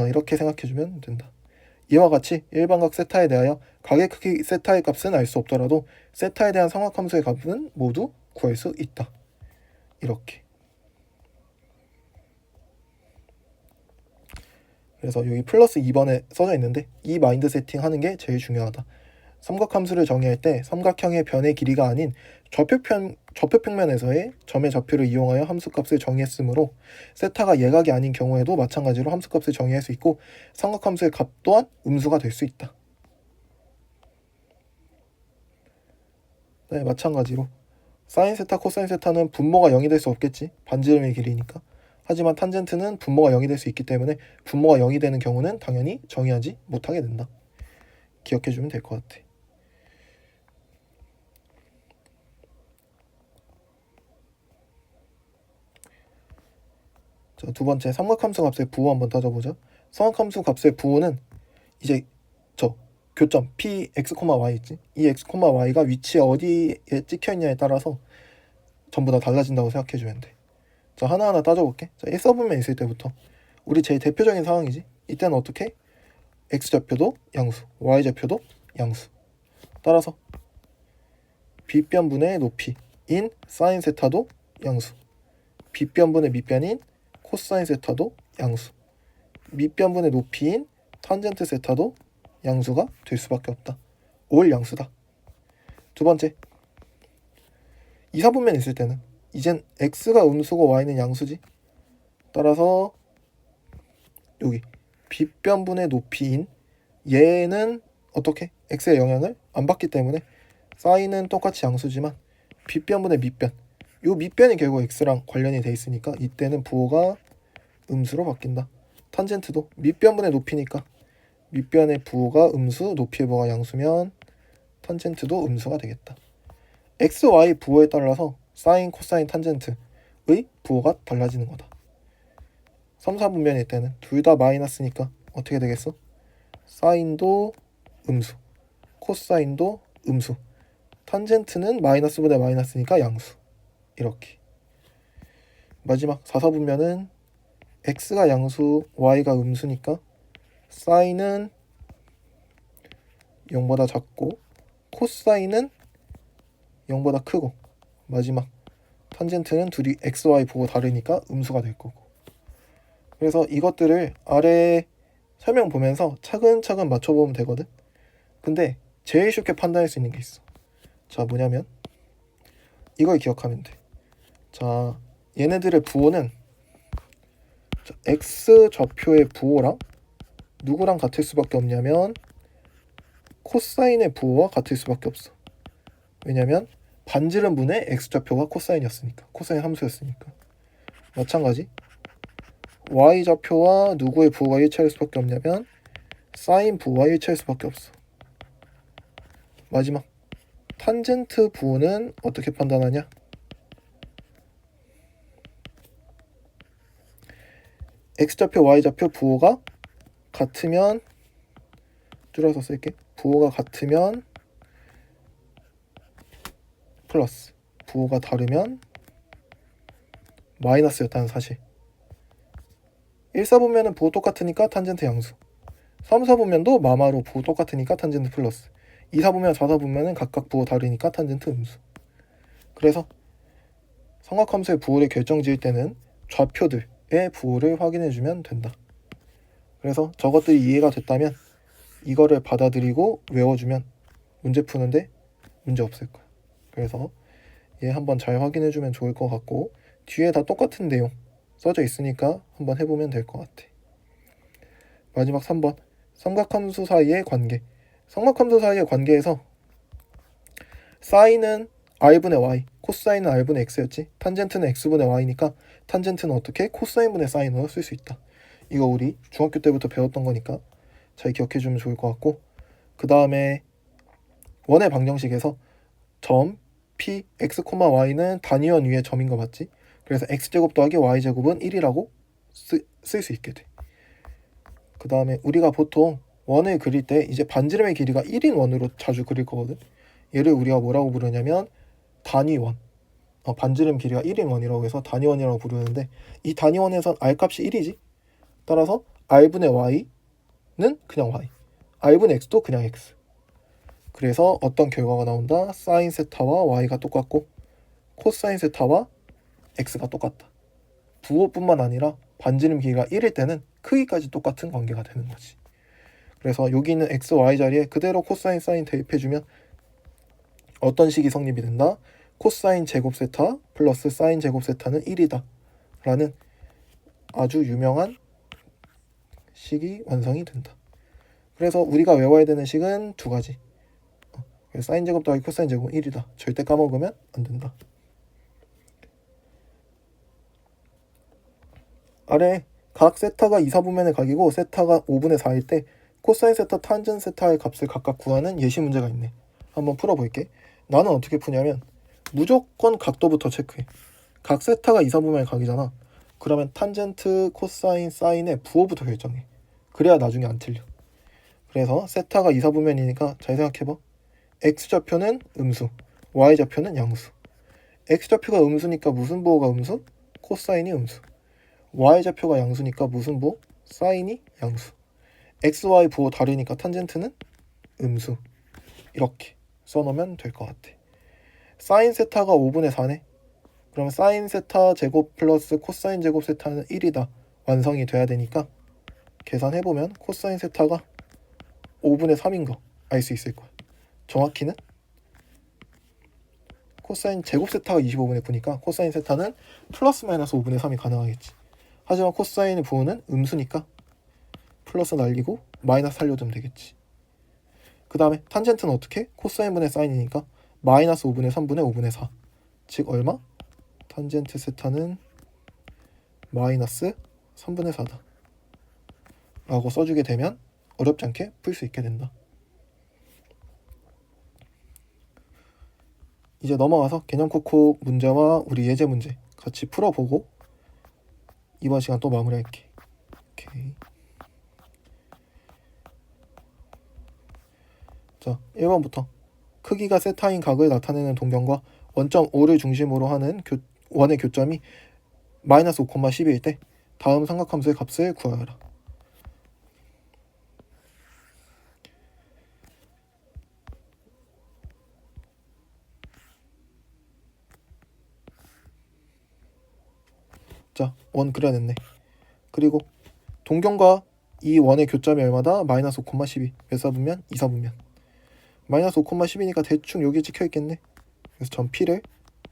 이렇게 생각해주면 된다. 이와 같이 일반각 세타에 대하여 각의 크기 세타의 값은 알 수 없더라도 세타에 대한 삼각함수의 값은 모두 구할 수 있다. 이렇게. 그래서 여기 플러스 2번에 써져 있는데 이 마인드 세팅 하는 게 제일 중요하다. 삼각함수를 정의할 때 삼각형의 변의 길이가 아닌 좌표평면에서의 점의 좌표를 이용하여 함수값을 정의했으므로 세타가 예각이 아닌 경우에도 마찬가지로 함수값을 정의할 수 있고 삼각함수의 값 또한 음수가 될 수 있다. 네, 마찬가지로 사인 세타, 코사인 세타는 분모가 0이 될 수 없겠지. 반지름의 길이니까. 하지만 탄젠트는 분모가 0이 될 수 있기 때문에 분모가 0이 되는 경우는 당연히 정의하지 못하게 된다. 기억해주면 될 것 같아. 자, 두 번째 삼각함수 값의 부호 한번 따져보자. 삼각함수 값의 부호는 이제 저 교점 p x, y 있지? 이 x, y가 위치에 어디에 찍혀있냐에 따라서 전부 다 달라진다고 생각해주면 돼. 자, 하나하나 따져볼게. 자, 1사분면 있을 때부터 우리 제일 대표적인 상황이지. 이때는 어떻게? x좌표도 양수, y좌표도 양수. 따라서 빗변분의 높이인 사인 세타도 양수, 빗변분의 밑변인 코사인 세타도 양수, 밑변분의 높이인 탄젠트 세타도 양수가 될 수밖에 없다. 올 양수다. 두 번째, 이사분면 있을 때는 이젠 x가 음수고 y는 양수지. 따라서 여기 빗변분의 높이인 얘는 어떻게? x의 영향을 안 받기 때문에 사인은 똑같이 양수지만 빗변분의 밑변, 요 밑변이 결국 x랑 관련이 돼 있으니까 이때는 부호가 음수로 바뀐다. 탄젠트도 밑변분의 높이니까 밑변의 부호가 음수, 높이의 부호가 양수면 탄젠트도 음수가 되겠다. x, y 부호에 따라서 사인, 코사인, 탄젠트의 부호가 달라지는 거다. 3, 4분면일 때는 둘 다 마이너스니까 어떻게 되겠어? 사인도 음수, 코사인도 음수, 탄젠트는 마이너스분의 마이너스니까 양수. 이렇게. 마지막 4, 4분면은 x가 양수, y가 음수니까 사인은 0보다 작고 코사인은 0보다 크고 마지막 탄젠트는 둘이 x, y 보고 다르니까 음수가 될 거고. 그래서 이것들을 아래 설명 보면서 차근차근 맞춰보면 되거든. 근데 제일 쉽게 판단할 수 있는 게 있어. 자, 뭐냐면 이걸 기억하면 돼. 자, 얘네들의 부호는 x 좌표의 부호랑 누구랑 같을 수밖에 없냐면 코사인의 부호와 같을 수밖에 없어. 왜냐면 반지름분의 x좌표가 코사인이었으니까, 코사인 함수였으니까. 마찬가지 y좌표와 누구의 부호가 일치할 수밖에 없냐면 사인 부호와 일치할 수밖에 없어. 마지막 탄젠트 부호는 어떻게 판단하냐? x좌표 y좌표 부호가 같으면, 줄여서 쓸게, 부호가 같으면 플러스, 부호가 다르면 마이너스였다는 사실. 1, 4분면은 부호 똑같으니까 탄젠트 양수, 3, 4분면도 마마로 부호 똑같으니까 탄젠트 플러스, 2, 4분면, 4, 4분면은 각각 부호 다르니까 탄젠트 음수. 그래서 삼각함수의 부호를 결정지을 때는 좌표들의 부호를 확인해주면 된다. 그래서 저것들이 이해가 됐다면 이거를 받아들이고 외워주면 문제 푸는데 문제 없을 거야. 그래서 얘 한번 잘 확인해주면 좋을 것 같고, 뒤에 다 똑같은 내용 써져 있으니까 한번 해보면 될 것 같아. 마지막 3번 삼각함수 사이의 관계. 삼각함수 사이의 관계에서 사인은 r분의 y, 코사인은 r분의 x였지. 탄젠트는 x분의 y니까 탄젠트는 어떻게? 코사인분의 사인으로 쓸 수 있다. 이거 우리 중학교 때부터 배웠던 거니까 잘 기억해주면 좋을 것 같고, 그 다음에 원의 방정식에서 점 p x, y는 단위원 위에 점인 거 맞지? 그래서 x제곱 더하기 y제곱은 1이라고 쓸 수 있게 돼. 그 다음에 우리가 보통 원을 그릴 때 이제 반지름의 길이가 1인 원으로 자주 그릴 거거든. 얘를 우리가 뭐라고 부르냐면 단위원, 반지름 길이가 1인 원이라고 해서 단위원이라고 부르는데, 이 단위원에선 r값이 1이지. 따라서 r분의 y는 그냥 y, r분의 x도 그냥 x. 그래서 어떤 결과가 나온다? 사인 세타와 y가 똑같고 코사인 세타와 x가 똑같다. 부호뿐만 아니라 반지름 길이가 1일 때는 크기까지 똑같은 관계가 되는 거지. 그래서 여기 있는 x, y 자리에 그대로 코사인, 사인 대입해주면 어떤 식이 성립이 된다? 코사인 제곱 세타 플러스 사인 제곱 세타는 1이다 라는 아주 유명한 식이 완성이 된다. 그래서 우리가 외워야 되는 식은 두 가지. 사인 제곱 더하기 코사인 제곱은 1이다. 절대 까먹으면 안 된다. 아래 각 세타가 2, 4분면의 각이고 세타가 5분의 4일 때 코사인 세타, 탄젠 세타의 값을 각각 구하는 예시 문제가 있네. 한번 풀어볼게. 나는 어떻게 푸냐면 무조건 각도부터 체크해. 각 세타가 2, 4분면의 각이잖아. 그러면 탄젠트, 코사인, 사인의 부호부터 결정해. 그래야 나중에 안 틀려. 그래서 세타가 2, 4분면이니까 잘 생각해봐. x좌표는 음수, y좌표는 양수. x좌표가 음수니까 무슨 부호가 음수? 코사인이 음수. y좌표가 양수니까 무슨 부호? 사인이 양수. x, y 부호 다르니까 탄젠트는 음수. 이렇게 써놓으면 될 것 같아. 사인 세타가 5분의 4네. 그러면 사인 세타 제곱 플러스 코사인 제곱 세타는 1이다. 완성이 돼야 되니까 계산해보면 코사인 세타가 5분의 3인 거 알 수 있을 거야. 정확히는 코사인 제곱 세타가 25분의 9니까 코사인 세타는 플러스 마이너스 5분의 3이 가능하겠지. 하지만 코사인의 부호는 음수니까 플러스 날리고 마이너스 살려두면 되겠지. 그 다음에 탄젠트는 어떻게? 코사인분의 사인이니까 마이너스 5분의 3분의 5분의 4. 즉 얼마? 탄젠트 세타는 마이너스 3분의 4다 라고 써주게 되면 어렵지 않게 풀 수 있게 된다. 이제 넘어가서 개념 코코 문제와 우리 예제 문제 같이 풀어보고 이번 시간 또 마무리할게. 오케이. 자, 1번부터 크기가 세타인 각을 나타내는 동경과 원점 O를 중심으로 하는 원의 교점이 마이너스 5,12일 때 다음 삼각함수의 값을 구하여라. 자, 원 그려냈네. 그리고 동경과 이 원의 교점이 얼마다? 마이너스 5,12. 몇 사분면? 2사분면. 마이너스 5,12니까 대충 여기 찍혀있겠네. 그래서 점 P를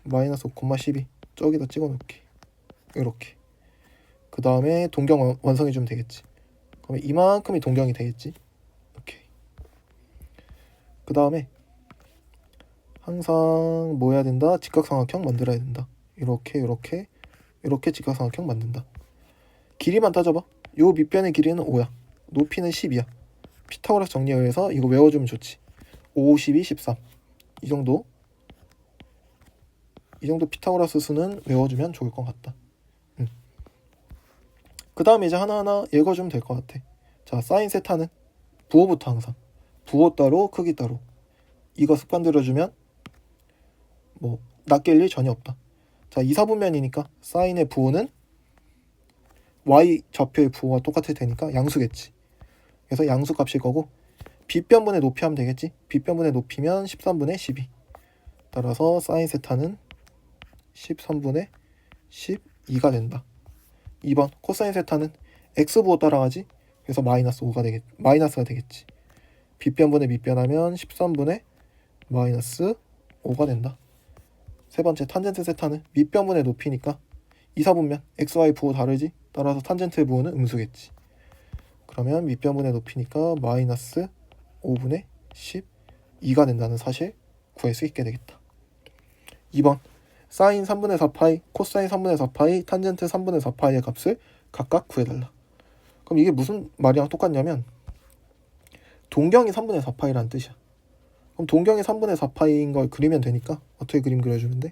마이너스 5,12 저기다 찍어놓을게. 이렇게. 그 다음에 동경 완성해주면 되겠지. 그러면 이만큼이 동경이 되겠지. 오케이. 그 다음에 항상 뭐 해야 된다? 직각삼각형 만들어야 된다. 이렇게 직각삼각형 만든다. 길이만 따져봐. 요 밑변의 길이는 5야. 높이는 10이야. 피타고라스 정리에 의해서 이거 외워주면 좋지. 5, 12, 13. 이 정도 피타고라스 수는 외워주면 좋을 것 같다. 그 다음에 이제 하나하나 읽어주면 될 것 같아. 자, 사인 세타는 부호부터 항상 부호 따로 크기 따로 이거 습관 들여주면 뭐 낚일 일 전혀 없다. 자, 2사분면이니까 사인의 부호는 y 좌표의 부호와 똑같을 테니까 양수겠지. 그래서 양수 값일 거고 빗변분의 높이 하면 되겠지. 빗변분의 높이면 13분의 12. 따라서 사인 세타는 13분의 12가 된다. 2번 코사인 세타는 x부호 따라가지. 그래서 마이너스가 되겠지. 빗변분의 밑변하면 13분의 마이너스 5가 된다. 세 번째 탄젠트 세타는 밑변분의 높이니까 2사분면 xy 부호 다르지. 따라서 탄젠트의 부호는 음수겠지. 그러면 밑변분의 높이니까 마이너스 5분의 12가 된다는 사실 구할 수 있게 되겠다. 2번 사인 3분의 4파이, 코사인 3분의 4파이, 탄젠트 3분의 4파이의 값을 각각 구해달라. 그럼 이게 무슨 말이랑 똑같냐면 동경이 3분의 4파이라는 뜻이야. 그럼 동경이 3분의 4파이인 걸 그리면 되니까 어떻게 그림 그려주면 돼?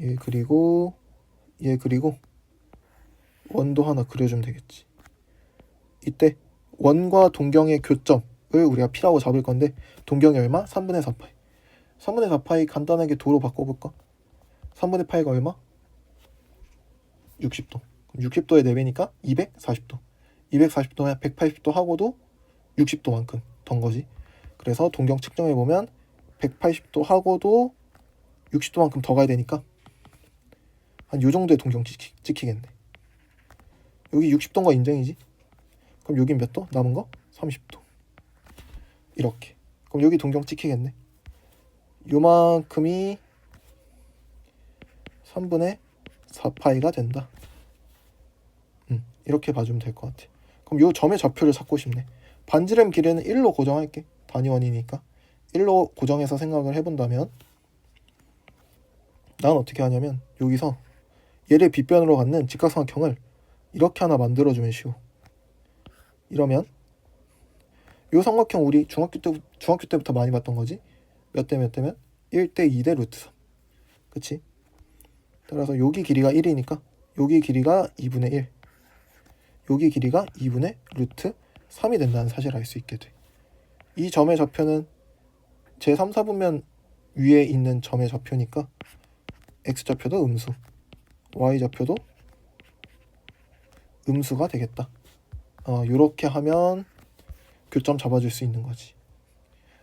얘 그리고 원도 하나 그려주면 되겠지. 이때 원과 동경의 교점을 우리가 P라고 잡을 건데 동경이 얼마? 3분의 4파이. 3분의 4파이 간단하게 도로 바꿔볼까? 3분의 파이가 얼마? 60도. 그럼 60도의 4배니까 240도. 240도면 180도 하고도 60도만큼 던 거지. 그래서 동경 측정해보면 180도 하고도 60도만큼 더 가야 되니까 한 요 정도의 동경 찍히겠네. 여기 60도인 거 인정이지? 그럼 여긴 몇 도? 남은 거? 30도. 이렇게. 그럼 여기 동경 찍히겠네. 요만큼이 3분의 4파이가 된다. 이렇게 봐주면 될 것 같아. 그럼 요 점의 좌표를 찾고 싶네. 반지름 길이는 1로 고정할게. 단위원이니까 1로 고정해서 생각을 해본다면 난 어떻게 하냐면 여기서 얘를 빗변으로 갖는 직각삼각형을 이렇게 하나 만들어주면 쉬워. 이러면 요 삼각형 우리 중학교 때부터 많이 봤던 거지. 몇 대 몇 대면 1대 2대 루트 3. 그치? 따라서 여기 길이가 1이니까 여기 길이가 2분의 1, 여기 길이가 2분의 루트 3이 된다는 사실을 알 수 있게 돼. 이 점의 좌표는 제 3, 4분면 위에 있는 점의 좌표니까 x좌표도 음수, y좌표도 음수가 되겠다. 요렇게 하면 교점 잡아줄 수 있는 거지.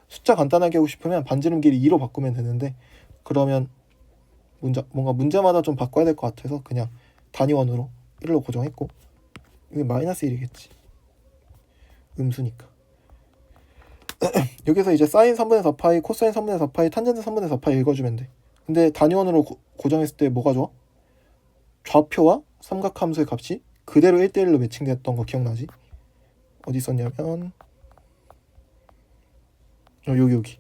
숫자 간단하게 하고 싶으면 반지름 길이 2로 바꾸면 되는데 그러면 뭔가 문제마다 좀 바꿔야 될 것 같아서 그냥 단위원으로 1로 고정했고 여기 마이너스 1이겠지. 음수니까. 여기서 이제 사인 3분의 4파이, 코사인 3분의 4파이, 탄젠트 3분의 4파이 읽어주면 돼. 근데 단위원으로 고정했을 때 뭐가 좋아? 좌표와 삼각함수의 값이 그대로 1대1로 매칭됐던 거 기억나지? 어디 있었냐면 여기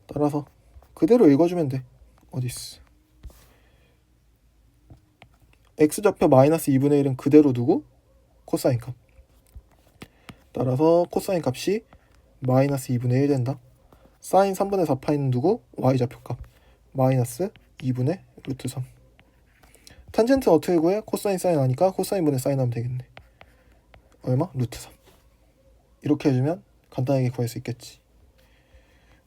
따라서 그대로 읽어주면 돼. 어딨어? x좌표 마이너스 2분의 1은 그대로 두고 코사인 값. 따라서 코사인 값이 마이너스 2분의 1 된다. 사인 3분의 4파이는 두고 y좌표 값. 마이너스 2분의 루트 3. 탄젠트 어떻게 구해? 코사인 사인 하니까 코사인분의 사인 하면 되겠네. 얼마? 루트 3. 이렇게 해주면 간단하게 구할 수 있겠지.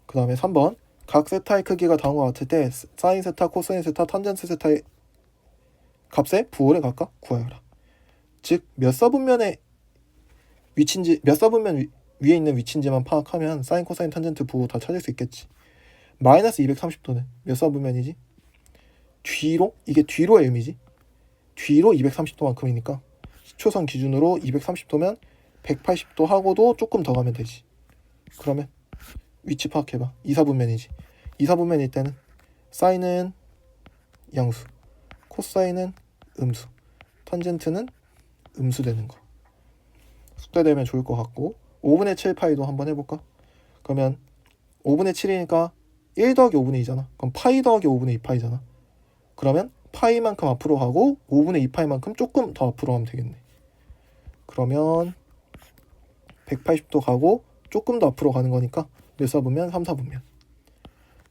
그 다음에 3번. 각 세타의 크기가 다음과 같을 때 사인 세타, 코사인 세타, 탄젠트 세타의 값의 부호를 각각 구하여라. 즉 몇 사분면의 위치인지, 몇 사분면 위에 있는 위치인지만 파악하면 사인, 코사인, 탄젠트 부호 다 찾을 수 있겠지. 마이너스 230도는 몇 사분면이지? 뒤로? 이게 뒤로의 의미지. 뒤로 230도만큼이니까 시초선 기준으로 230도면 180도 하고도 조금 더 가면 되지. 그러면 위치 파악해봐. 2사분면이지. 2사분면일 때는 사인은 양수, 코사인은 음수, 탄젠트는 음수 되는 거. 숙제되면 좋을 것 같고 5분의 7 파이도 한번 해볼까? 그러면 5분의 7이니까 1 더하기 5분의 2잖아. 그럼 파이 더하기 5분의 2 파이잖아. 그러면 파이만큼 앞으로 가고 5분의 2 파이만큼 조금 더 앞으로 가면 되겠네. 그러면 180도 가고 조금 더 앞으로 가는 거니까 몇 사분면? 3사분면.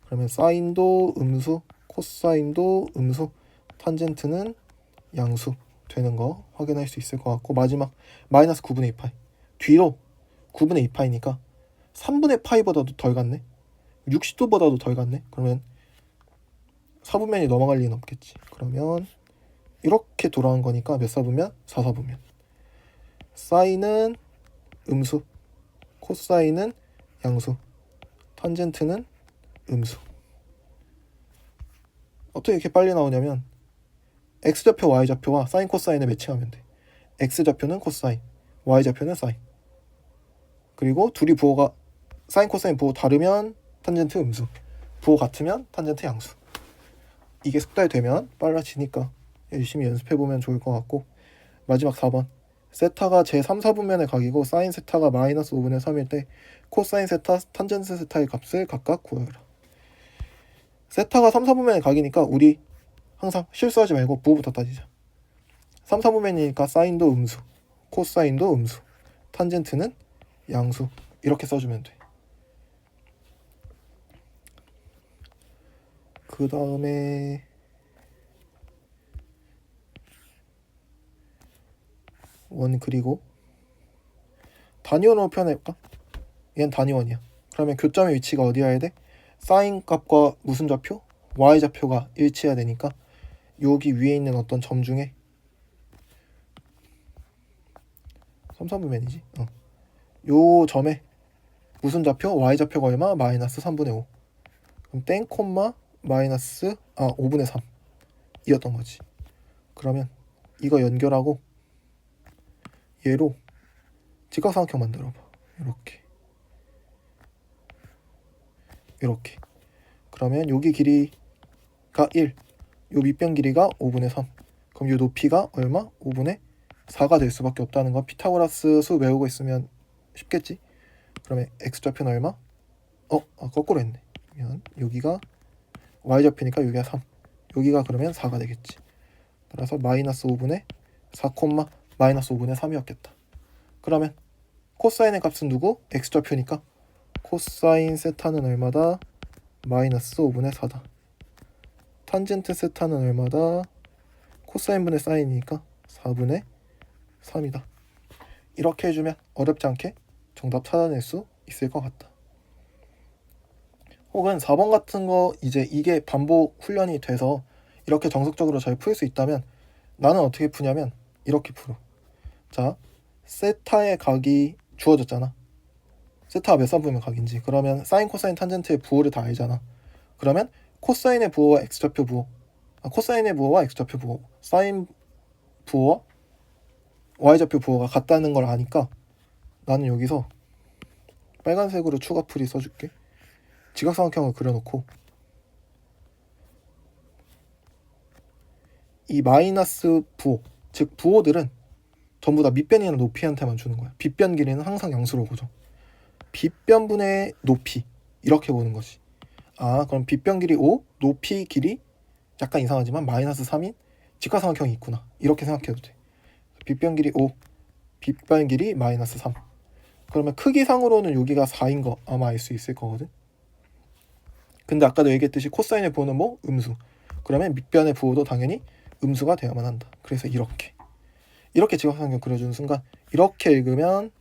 그러면 사인도 음수, 코사인도 음수, 탄젠트는 양수 되는 거 확인할 수 있을 것 같고, 마지막 마이너스 9분의 2 파이. 뒤로 9분의 2 파이니까 3분의 파이보다도 덜 갔네. 60도보다도 덜 갔네. 그러면 사분면이 넘어갈 리는 없겠지. 그러면 이렇게 돌아온 거니까 몇 사분면? 4사분면. 사인은 음수, 코사인은 양수, 탄젠트는 음수. 어떻게 이렇게 빨리 나오냐면 x좌표, y좌표와 사인, 코사인을 매칭하면 돼. x좌표는 코사인, y좌표는 사인. 그리고 둘이 부호가 사인, 코사인 부호 다르면 탄젠트 음수, 부호 같으면 탄젠트 양수. 이게 숙달되면 빨라지니까 열심히 연습해보면 좋을 것 같고, 마지막 4번. 세타가 제3, 4분면의 각이고 사인 세타가 마이너스 5분의 3일 때 코사인 세타, 탄젠트 세타의 값을 각각 구하여라. 세타가 3, 4분면의 각이니까 우리 항상 실수하지 말고 부호부터 따지자. 3, 4분면이니까 사인도 음수, 코사인도 음수, 탄젠트는 양수. 이렇게 써주면 돼. 그 다음에 원 그리고 단위원으로 표현해볼까? 얘는 단위원이야. 그러면 교점의 위치가 어디여야 돼? 사인 값과 무슨 좌표? y좌표가 일치해야 되니까 여기 위에 있는 어떤 점 중에 3, 4분면이지. 요 점에 무슨 좌표? y좌표가 얼마? 마이너스 3분의 5. 그럼 땡 콤마 마이너스 5분의 3 이었던 거지. 그러면 이거 연결하고 얘로 직각삼각형 만들어봐. 이렇게. 그러면 여기 길이가 1, 요 밑변 길이가 5분의 3. 그럼 요 높이가 얼마? 5분의 4가 될 수밖에 없다는 거. 피타고라스 수 외우고 있으면 쉽겠지? 그러면 x좌표는 얼마? 거꾸로 했네. 그러면 여기가 y좌표니까 여기가 3. 여기가 그러면 4가 되겠지. 따라서 마이너스 5분의 4, 마이너스 5분의 3이었겠다. 그러면 코사인의 값은 누구? x좌표니까 코사인 세타는 얼마다? 마이너스 5분의 4다. 탄젠트 세타는 얼마다? 코사인분의 사인이니까 4분의 3이다. 이렇게 해주면 어렵지 않게 정답 찾아낼 수 있을 것 같다. 혹은 4번 같은 거 이제 이게 반복 훈련이 돼서 이렇게 정석적으로 잘 풀 수 있다면 나는 어떻게 푸냐면 이렇게 풀어. 자, 세타의 각이 주어졌잖아. 세타가 몇 사분면 각인지. 그러면 사인, 코사인, 탄젠트의 부호를 다 알잖아. 그러면 코사인의 부호와 x좌표 부호, 코사인의 부호와 x좌표 부호, 사인 부호와 y좌표 부호가 같다는 걸 아니까 나는 여기서 빨간색으로 추가풀이 써줄게. 지각삼각형을 그려놓고 이 마이너스 부호, 즉 부호들은 전부 다 밑변이나 높이한테만 주는 거야. 빗변 길이는 항상 양수로 고정. 빗변분의 높이 이렇게 보는 거지. 아, 그럼 빗변 길이 5, 높이 길이 약간 이상하지만 마이너스 3인 직각삼각형이 있구나. 이렇게 생각해도 돼. 빗변 길이 5, 빗변 길이 마이너스 3. 그러면 크기상으로는 여기가 4인 거 아마 알 수 있을 거거든. 근데 아까도 얘기했듯이 코사인의 부호는 뭐? 음수. 그러면 밑변의 부호도 당연히 음수가 되어야만 한다. 그래서 이렇게 직각삼각형 그려주는 순간 이렇게 읽으면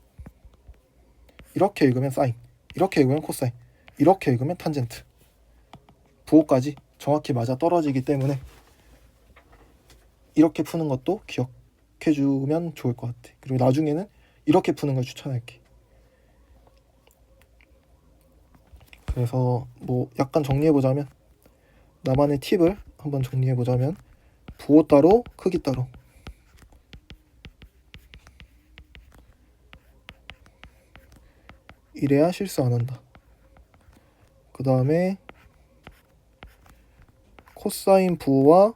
사인, 이렇게 읽으면 코사인, 이렇게 읽으면 탄젠트. 부호까지 정확히 맞아 떨어지기 때문에 이렇게 푸는 것도 기억해주면 좋을 것 같아. 그리고 나중에는 이렇게 푸는 걸 추천할게. 그래서 뭐 약간 정리해보자면, 나만의 팁을 한번 정리해보자면, 부호 따로 크기 따로, 이래야 실수 안 한다. 그 다음에 코사인 부호와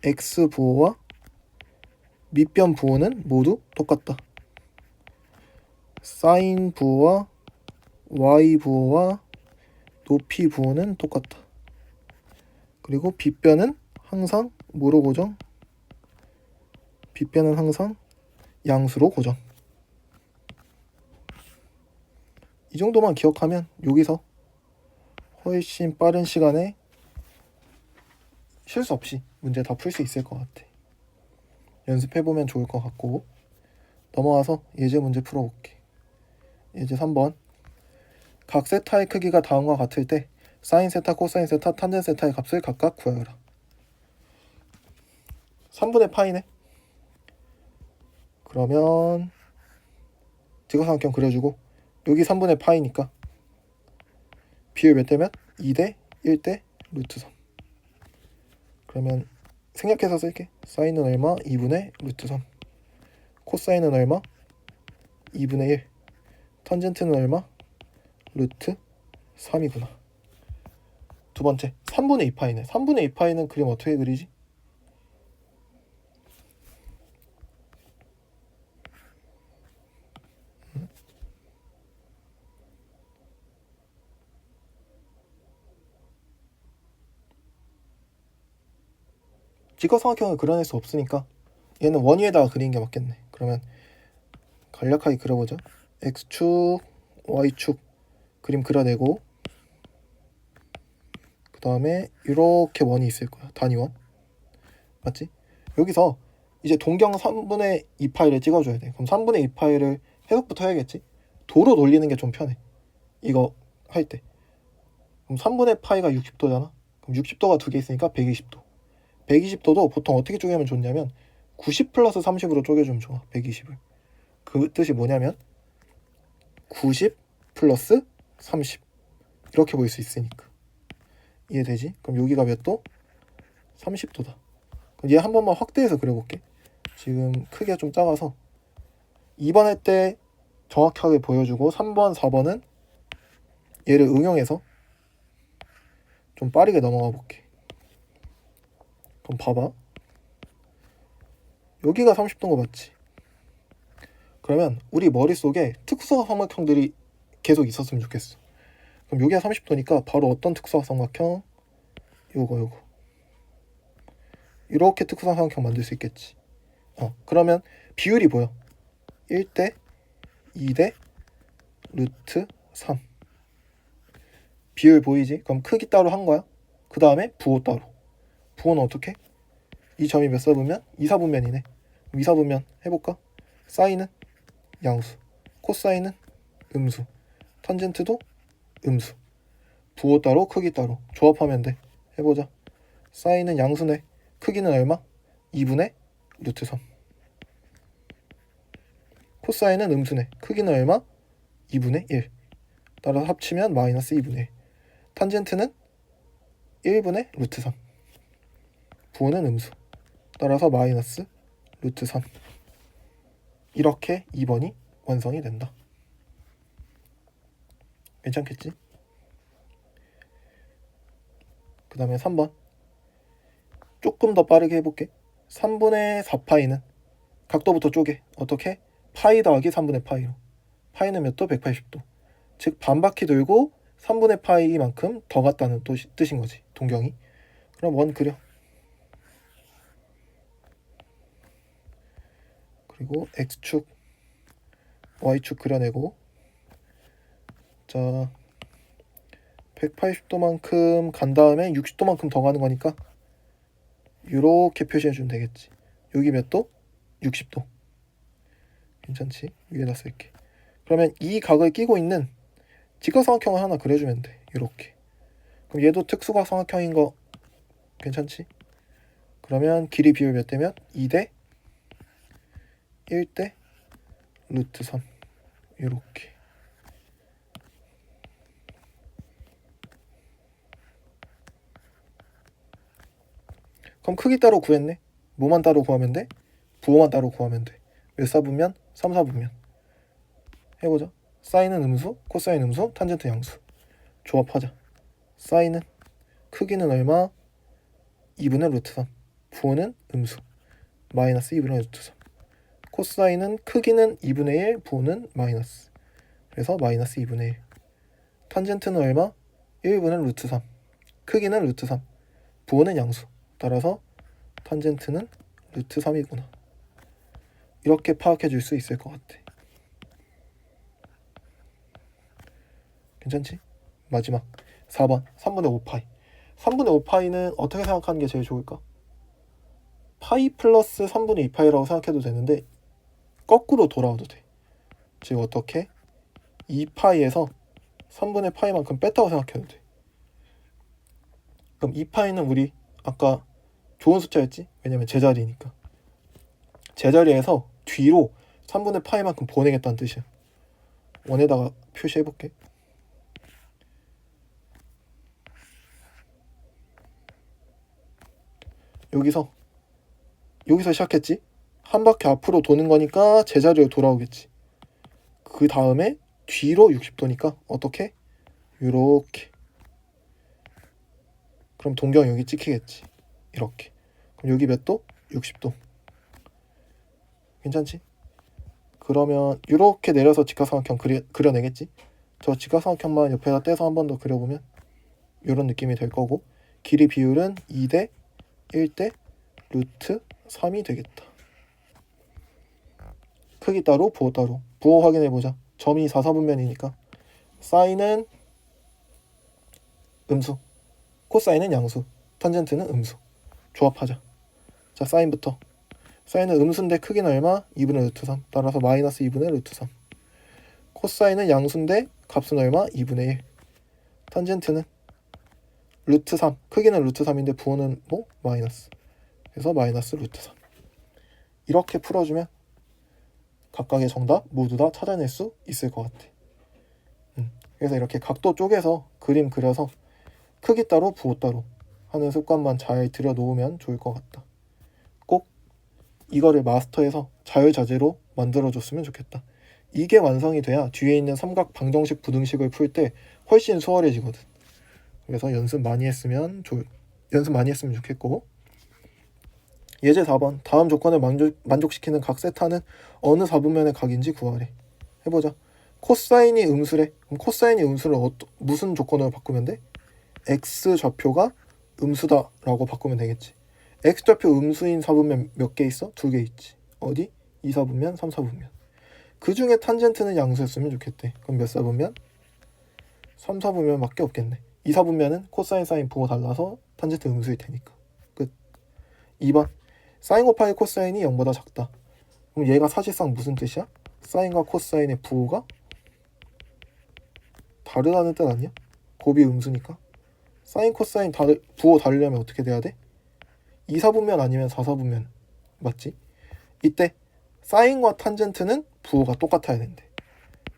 x 부호와 밑변 부호는 모두 똑같다. 사인 부호와 y 부호와 높이 부호는 똑같다. 그리고 빗변은 항상 뭐로 고정? 빗변은 항상 양수로 고정. 이 정도만 기억하면 여기서 훨씬 빠른 시간에 실수 없이 문제 다 풀 수 있을 것 같아. 연습해보면 좋을 것 같고, 넘어와서 예제 문제 풀어볼게. 예제 3번. 각 세타의 크기가 다음과 같을 때 사인 세타, 코사인 세타, 탄젠 세타의 값을 각각 구하여라. 3분의 파이네. 그러면 직각삼각형 그려주고, 여기 3분의 파이니까 비율 몇 대면? 2대 1대 루트 3. 그러면 생략해서 쓸게. 사인은 얼마? 2분의 루트 3. 코사인은 얼마? 2분의 1. 탄젠트는 얼마? 루트 3이구나. 두 번째, 3분의 2파이네. 3분의 2파이는 그림 어떻게 그리지? 직각삼각형을 그려낼 수 없으니까 얘는 원위에다가 그리는 게 맞겠네. 그러면 간략하게 그려보자. x축, y축 그림 그려내고, 그 다음에 이렇게 원이 있을 거야. 단위원. 맞지? 여기서 이제 동경 3분의 2파이를 찍어줘야 돼. 그럼 3분의 2파이를 해석부터 해야겠지? 도로 돌리는 게 좀 편해. 이거 할 때. 그럼 3분의 파이가 60도잖아? 그럼 60도가 두 개 있으니까 120도. 120도도 보통 어떻게 쪼개면 좋냐면 90 플러스 30으로 쪼개주면 좋아. 120을. 그 뜻이 뭐냐면 90 플러스 30 이렇게 보일 수 있으니까. 이해되지? 그럼 여기가 몇 도? 30도다. 그럼 얘 한 번만 확대해서 그려볼게. 지금 크기가 좀 작아서 2번 할 때 정확하게 보여주고 3번, 4번은 얘를 응용해서 좀 빠르게 넘어가 볼게. 그럼 봐봐. 여기가 30도인 거 맞지? 그러면 우리 머릿속에 특수삼각형들이 계속 있었으면 좋겠어. 그럼 여기가 30도니까 바로 어떤 특수삼각형? 요거 이렇게 특수삼각형 만들 수 있겠지. 그러면 비율이 보여. 1대 2대 루트 3. 비율 보이지? 그럼 크기 따로 한 거야. 그 다음에 부호 따로. 부호는 어떻게? 이 점이 몇 사분면? 2사분면이네. 2사분면 해볼까? 사인은 양수, 코사인은 음수, 탄젠트도 음수. 부호 따로 크기 따로 조합하면 돼. 해보자. 사인은 양수네. 크기는 얼마? 2분의 루트 3. 코사인은 음수네. 크기는 얼마? 2분의 1. 따라서 합치면 마이너스 2분의 1. 탄젠트는 1분의 루트 3. 부호는 음수. 따라서 마이너스 루트 3. 이렇게 2번이 완성이 된다. 괜찮겠지? 그 다음에 3번. 조금 더 빠르게 해볼게. 3분의 4파이는 각도부터 쪼개. 어떻게? 파이 더하기 3분의 파이로. 파이는 몇 도? 180도. 즉 반바퀴 돌고 3분의 파이만큼 더 갔다는 뜻인 거지. 동경이. 그럼 원 그려. 그리고 x축, y축 그려내고, 자 180도만큼 간 다음에 60도만큼 더 가는 거니까 이렇게 표시해주면 되겠지. 여기 몇 도? 60도. 괜찮지? 위에다 쓸게. 그러면 이 각을 끼고 있는 직각삼각형을 하나 그려주면 돼. 이렇게. 그럼 얘도 특수각삼각형인 거 괜찮지? 그러면 길이 비율 몇 대면? 2대 1대 루트 3. 이렇게. 그럼 크기 따로 구했네. 뭐만 따로 구하면 돼? 부호만 따로 구하면 돼. 몇 사분면? 3, 4분면. 해보자. 사인은 음수, 코사인 음수, 탄젠트 양수. 조합하자. 사인은 크기는 얼마? 2분의 루트 3. 부호는 음수. 마이너스 2분의 루트 3. 코사인은 크기는 2분의 1, 부호는 마이너스. 그래서 마이너스 2분의 1. 탄젠트는 얼마? 1분의 루트 3. 크기는 루트 3. 부호는 양수. 따라서 탄젠트는 루트 3이구나. 이렇게 파악해 줄 수 있을 것 같아. 괜찮지? 마지막 4번 3분의 5파이. 3분의 5파이는 어떻게 생각하는 게 제일 좋을까? 파이 플러스 3분의 2파이라고 생각해도 되는데 거꾸로 돌아와도 돼. 즉 어떻게? 2파이에서 3분의 파이만큼 뺐다고 생각해도 돼. 그럼 2파이는 우리 아까 좋은 숫자였지? 왜냐면 제자리니까. 제자리에서 뒤로 3분의 파이만큼 보내겠다는 뜻이야. 원에다가 표시해볼게. 여기서 시작했지? 한 바퀴 앞으로 도는 거니까 제자리로 돌아오겠지. 그 다음에 뒤로 60도니까 어떻게? 요렇게. 그럼 동경 여기 찍히겠지. 이렇게. 그럼 여기 몇 도? 60도. 괜찮지? 그러면 이렇게 내려서 직각삼각형 그려내겠지? 저 직각삼각형만 옆에다 떼서 한 번 더 그려보면 이런 느낌이 될 거고, 길이 비율은 2대 1대 루트 3이 되겠다. 크기 따로, 부호 따로. 부호 확인해보자. 점이 4, 4분면이니까 사인은 음수, 코사인은 양수, 탄젠트는 음수. 조합하자. 자, 사인부터. 사인은 음수인데 크기는 얼마? 2분의 루트 3. 따라서 마이너스 2분의 루트 3. 코사인은 양수인데 값은 얼마? 2분의 1. 탄젠트는 루트 3. 크기는 루트 3인데 부호는 뭐? 마이너스. 그래서 마이너스 루트 3. 이렇게 풀어주면 각각의 정답 모두 다 찾아낼 수 있을 것 같아. 그래서 이렇게 각도 쪼개서 그림 그려서 크기 따로 부호 따로 하는 습관만 잘 들여놓으면 좋을 것 같다. 꼭 이거를 마스터해서 자유자재로 만들어줬으면 좋겠다. 이게 완성이 돼야 뒤에 있는 삼각 방정식 부등식을 풀 때 훨씬 수월해지거든. 그래서 연습 많이 했으면 좋겠고, 예제 4번 다음 조건을 만족시키는 각 세타는 어느 4분면의 각인지 구하래. 해보자. 코사인이 음수래. 그럼 코사인이 음수를 무슨 조건으로 바꾸면 돼? x좌표가 음수다라고 바꾸면 되겠지. x좌표 음수인 4분면 몇 개 있어? 2개 있지. 어디? 2, 4분면, 3, 4분면. 그 중에 탄젠트는 양수였으면 좋겠대. 그럼 몇 4분면? 3, 4분면밖에 없겠네. 2, 4분면은 코사인, 사인, 부호 달라서 탄젠트 음수일 테니까. 끝. 2번 사인 곱하기 코사인이 0보다 작다. 그럼 얘가 사실상 무슨 뜻이야? 사인과 코사인의 부호가 다르다는 뜻 아니야? 곱이 음수니까. 사인 코사인 부호 다르려면 어떻게 돼야 돼? 2, 4분면 아니면 4, 4분면 맞지? 이때 사인과 탄젠트는 부호가 똑같아야 된대.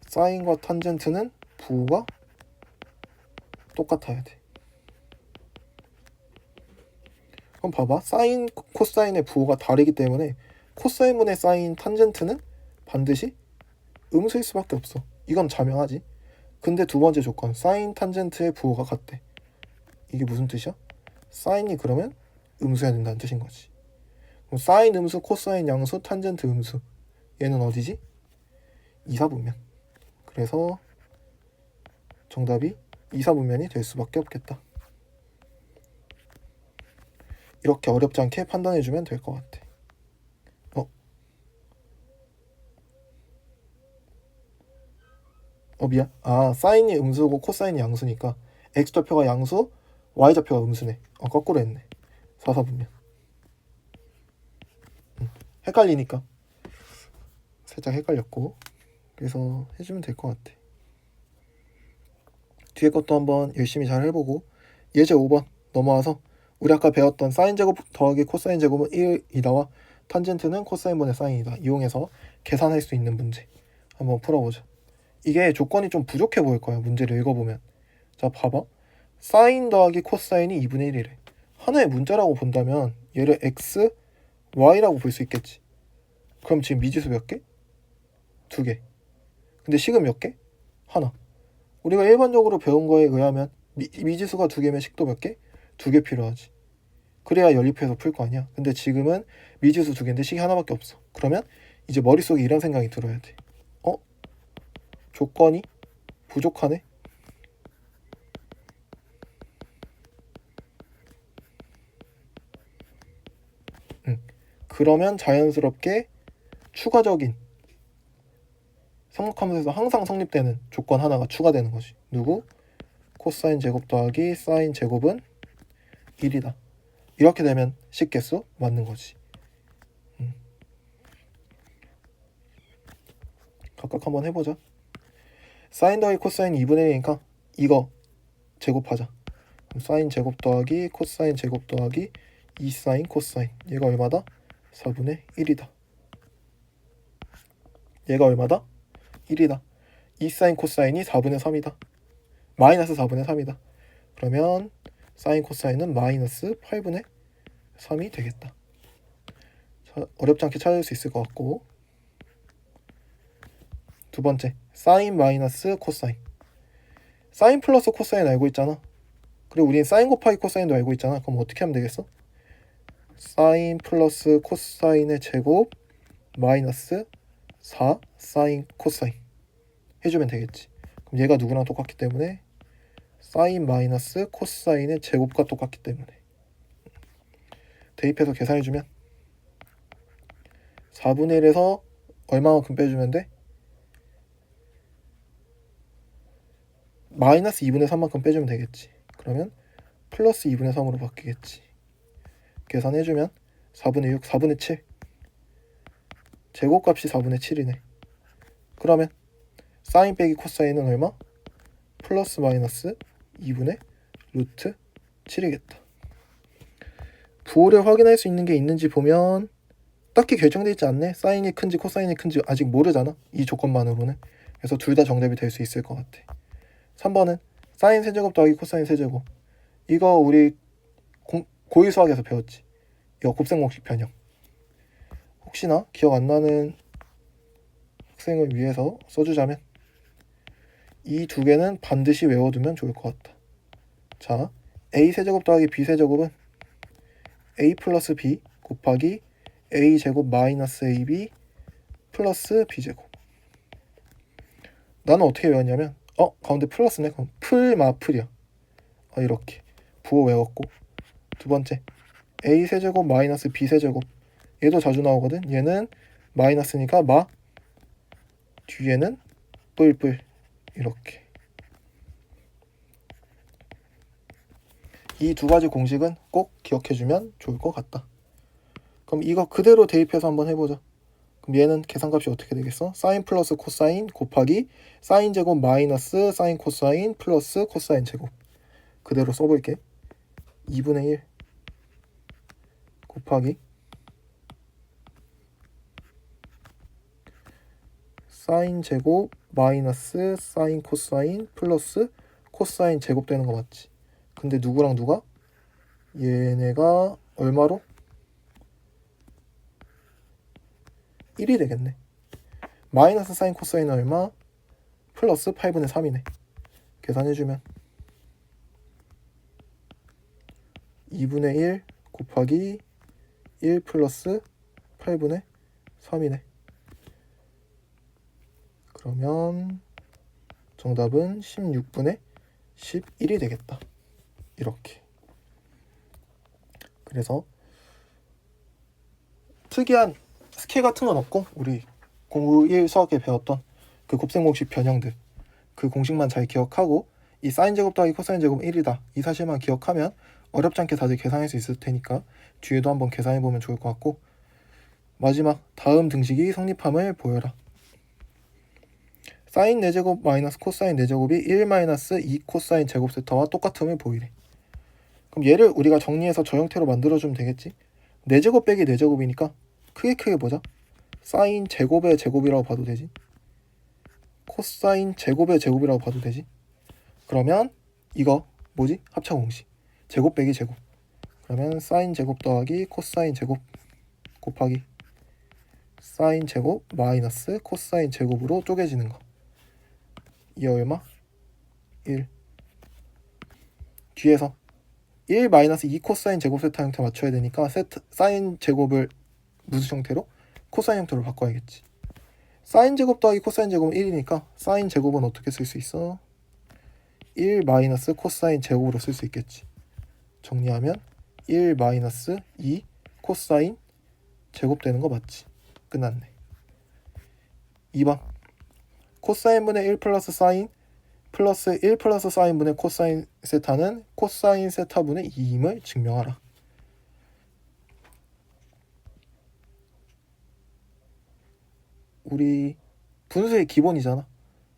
사인과 탄젠트는 부호가 똑같아야 돼. 그럼 봐봐. 사인, 코사인의 부호가 다르기 때문에 코사인분의 사인 탄젠트는 반드시 음수일 수밖에 없어. 이건 자명하지. 근데 두 번째 조건, 사인 탄젠트의 부호가 같대. 이게 무슨 뜻이야? 사인이 그러면 음수해야 된다는 뜻인 거지. 그럼 사인 음수, 코사인 양수, 탄젠트 음수. 얘는 어디지? 이사분면. 그래서 정답이 이사분면이 될 수밖에 없겠다. 이렇게 어렵지 않게 판단해주면 될 것 같아. 미안. 사인이 음수고 코사인이 양수니까 x좌표가 양수, y좌표가 음수네. 거꾸로 했네. 사사분면. 헷갈리니까 살짝 헷갈렸고, 그래서 해주면 될 것 같아. 뒤에 것도 한번 열심히 잘 해보고, 예제 5번 넘어와서 우리 아까 배웠던 사인 제곱 더하기 코사인 제곱은 1이다와 탄젠트는 코사인분의 사인이다 이용해서 계산할 수 있는 문제 한번 풀어보자. 이게 조건이 좀 부족해 보일 거야, 문제를 읽어보면. 자, 봐봐. 사인 더하기 코사인이 2분의 1이래. 하나의 문자라고 본다면 얘를 x, y라고 볼 수 있겠지. 그럼 지금 미지수 몇 개? 2개. 근데 식은 몇 개? 하나. 우리가 일반적으로 배운 거에 의하면 미지수가 2개면 식도 몇 개? 2개 필요하지. 그래야 연립해서 풀 거 아니야. 근데 지금은 미지수 2개인데 식이 하나밖에 없어. 그러면 이제 머릿속에 이런 생각이 들어야 돼. 조건이 부족하네? 그러면 자연스럽게 추가적인 삼각함수에서 항상 성립되는 조건 하나가 추가되는 거지. 누구? 코사인 제곱 더하기 사인 제곱은 1이다. 이렇게 되면 식개수 맞는 거지. 각각 한번 해보자. 사인 더하기 코사인 2분의 1이니까 이거 제곱하자. 그럼 사인 제곱 더하기 코사인 제곱 더하기 2사인 코사인. 얘가 얼마다? 4분의 1이다. 얘가 얼마다? 1이다. 2사인 코사인이 4분의 3이다. 마이너스 4분의 3이다. 그러면 사인 코사인은 마이너스 8분의 3이 되겠다. 자, 어렵지 않게 찾을 수 있을 것 같고, 두 번째, 사인 마이너스 코사인. 사인 플러스 코사인 알고 있잖아. 그리고 우린 사인 곱하기 코사인도 알고 있잖아. 그럼 어떻게 하면 되겠어? 사인 플러스 코사인의 제곱 마이너스 4 사인 코사인 해주면 되겠지. 그럼 얘가 누구랑 똑같기 때문에 사인 마이너스 코사인의 제곱과 똑같기 때문에 대입해서 계산해주면 4분의 1에서 얼마만큼 빼주면 돼? 마이너스 2분의 3만큼 빼주면 되겠지. 그러면 플러스 2분의 3으로 바뀌겠지. 계산해주면 4분의 6, 4분의 7. 제곱값이 4분의 7이네. 그러면 사인 빼기 코사인은 얼마? 플러스 마이너스 2분의 루트 7이겠다. 부호를 확인할 수 있는 게 있는지 보면 딱히 결정되어 있지 않네. 사인이 큰지 코사인이 큰지 아직 모르잖아, 이 조건만으로는. 그래서 둘 다 정답이 될 수 있을 것 같아. 3번은 사인 세제곱 더하기 코사인 세제곱. 이거 우리 고1 수학에서 배웠지. 이거 곱셈공식 변형. 혹시나 기억 안 나는 학생을 위해서 써주자면 이 두 개는 반드시 외워두면 좋을 것 같다. 자, a 세제곱 더하기 b 세제곱은 a 플러스 b 곱하기 a 제곱 마이너스 ab 플러스 b 제곱. 나는 어떻게 외웠냐면 가운데 플러스네. 그럼 풀마풀이야. 이렇게 부호 외웠고, 두 번째 a 세제곱 마이너스 b 세제곱. 얘도 자주 나오거든. 얘는 마이너스니까 마, 뒤에는 뿔뿔. 이렇게 이 두 가지 공식은 꼭 기억해주면 좋을 것 같다. 그럼 이거 그대로 대입해서 한번 해보자. 그럼 얘는 계산값이 어떻게 되겠어? 사인 플러스 코사인 곱하기 사인 제곱 마이너스 사인 코사인 플러스 코사인 제곱. 그대로 써볼게. 2분의 1 곱하기 사인 제곱 마이너스 사인 코사인 플러스 코사인 제곱 되는 거 맞지? 근데 누구랑 누가? 얘네가 얼마로? 1이 되겠네. 마이너스 사인 코사인은 얼마? 플러스 8분의 3이네. 계산해주면 2분의 1 곱하기 1 플러스 8분의 3이네. 그러면 정답은 16분의 11이 되겠다. 이렇게. 그래서 특이한 스케일 같은 건 없고 우리 공부 1 수학에 배웠던 그 곱셈 공식 변형들 그 공식만 잘 기억하고 이 사인 제곱 더하기 코사인 제곱은 1이다 이 사실만 기억하면 어렵지 않게 다들 계산할 수 있을 테니까 뒤에도 한번 계산해보면 좋을 것 같고, 마지막 다음 등식이 성립함을 보여라. 사인 4제곱 마이너스 코사인 4제곱이 1 마이너스 2 코사인 제곱 세타와 똑같음을 보이래. 그럼 얘를 우리가 정리해서 저 형태로 만들어주면 되겠지. 4제곱 빼기 4제곱이니까 크게 보자. 사인 제곱의 제곱이라고 봐도 되지. 코사인 제곱의 제곱이라고 봐도 되지. 그러면 이거 뭐지? 합차 공식. 제곱 빼기 제곱. 그러면 사인 제곱 더하기 코사인 제곱 곱하기 사인 제곱 마이너스 코사인 제곱으로 쪼개지는 거. 이 얼마? 1. 뒤에서 1 마이너스 2 코사인 제곱 세타 형태 맞춰야 되니까 사인 제곱을 무슨 형태로? 코사인 형태로 바꿔야겠지. 사인 제곱 더하기 코사인 제곱은 1이니까 사인 제곱은 어떻게 쓸 수 있어? 1 마이너스 코사인 제곱으로 쓸 수 있겠지. 정리하면 1 마이너스 2 코사인 제곱 되는 거 맞지? 끝났네. 2번 코사인분의 1 플러스 사인 플러스 1 플러스 사인분의 코사인 세타는 코사인 세타분의 2임을 증명하라. 우리 분수의 기본이잖아.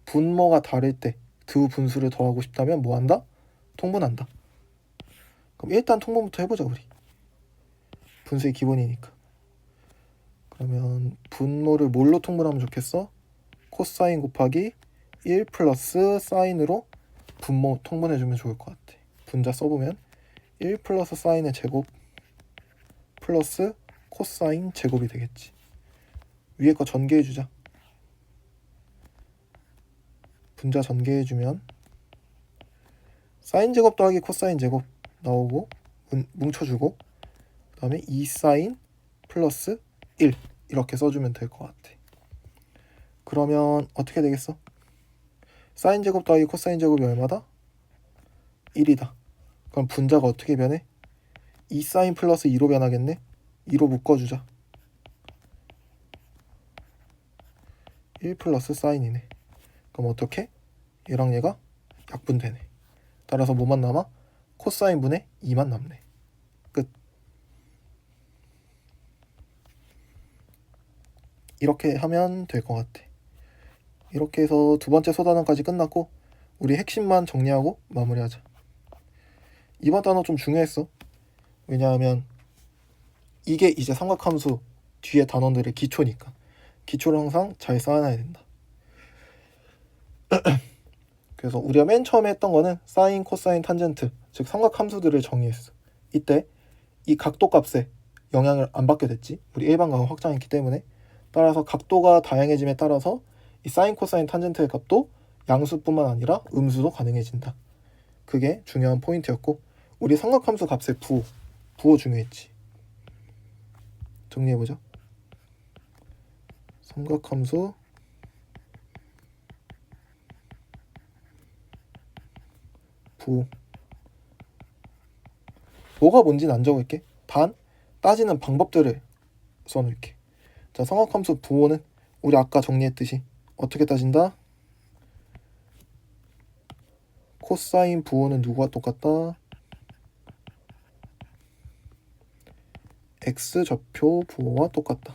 분모가 다를 때 두 분수를 더하고 싶다면 뭐한다? 통분한다. 그럼 일단 통분부터 해보자 우리. 분수의 기본이니까. 그러면 분모를 뭘로 통분하면 좋겠어? 코사인 곱하기 1 플러스 사인으로 분모 통분해주면 좋을 것 같아. 분자 써보면 1 플러스 사인의 제곱 플러스 코사인 제곱이 되겠지. 위에 거 전개해주자. 분자 전개해주면 사인 제곱 더하기 코사인 제곱 나오고 뭉쳐주고 그 다음에 2사인 플러스 1 이렇게 써주면 될 것 같아. 그러면 어떻게 되겠어? 사인 제곱 더하기 코사인 제곱이 얼마다? 1이다. 그럼 분자가 어떻게 변해? 2사인 플러스 2로 변하겠네? 2로 묶어주자. 1 플러스 사인이네. 그럼 어떻게? 얘랑 얘가 약분되네. 따라서 뭐만 남아? 코사인분의 2만 남네. 끝. 이렇게 하면 될 것 같아. 이렇게 해서 두 번째 소단원까지 끝났고 우리 핵심만 정리하고 마무리하자. 이번 단어 좀 중요했어. 왜냐하면 이게 이제 삼각함수 뒤에 단원들의 기초니까. 기초를 항상 잘 쌓아놔야 된다. 그래서 우리가 맨 처음에 했던 거는 사인, 코사인, 탄젠트, 즉 삼각함수들을 정의했어. 이때 이 각도 값에 영향을 안 받게 됐지. 우리 일반각을 확장했기 때문에. 따라서 각도가 다양해짐에 따라서 이 사인, 코사인, 탄젠트의 값도 양수뿐만 아니라 음수도 가능해진다. 그게 중요한 포인트였고 우리 삼각함수 값의 부호 중요했지. 정리해보자. 삼각함수 부호. 뭐가 뭔지는 안 적을게. 단 따지는 방법들을 써놓을게. 자, 삼각함수 부호는 우리 아까 정리했듯이 어떻게 따진다? 코사인 부호는 누구와 똑같다? x좌표 부호와 똑같다.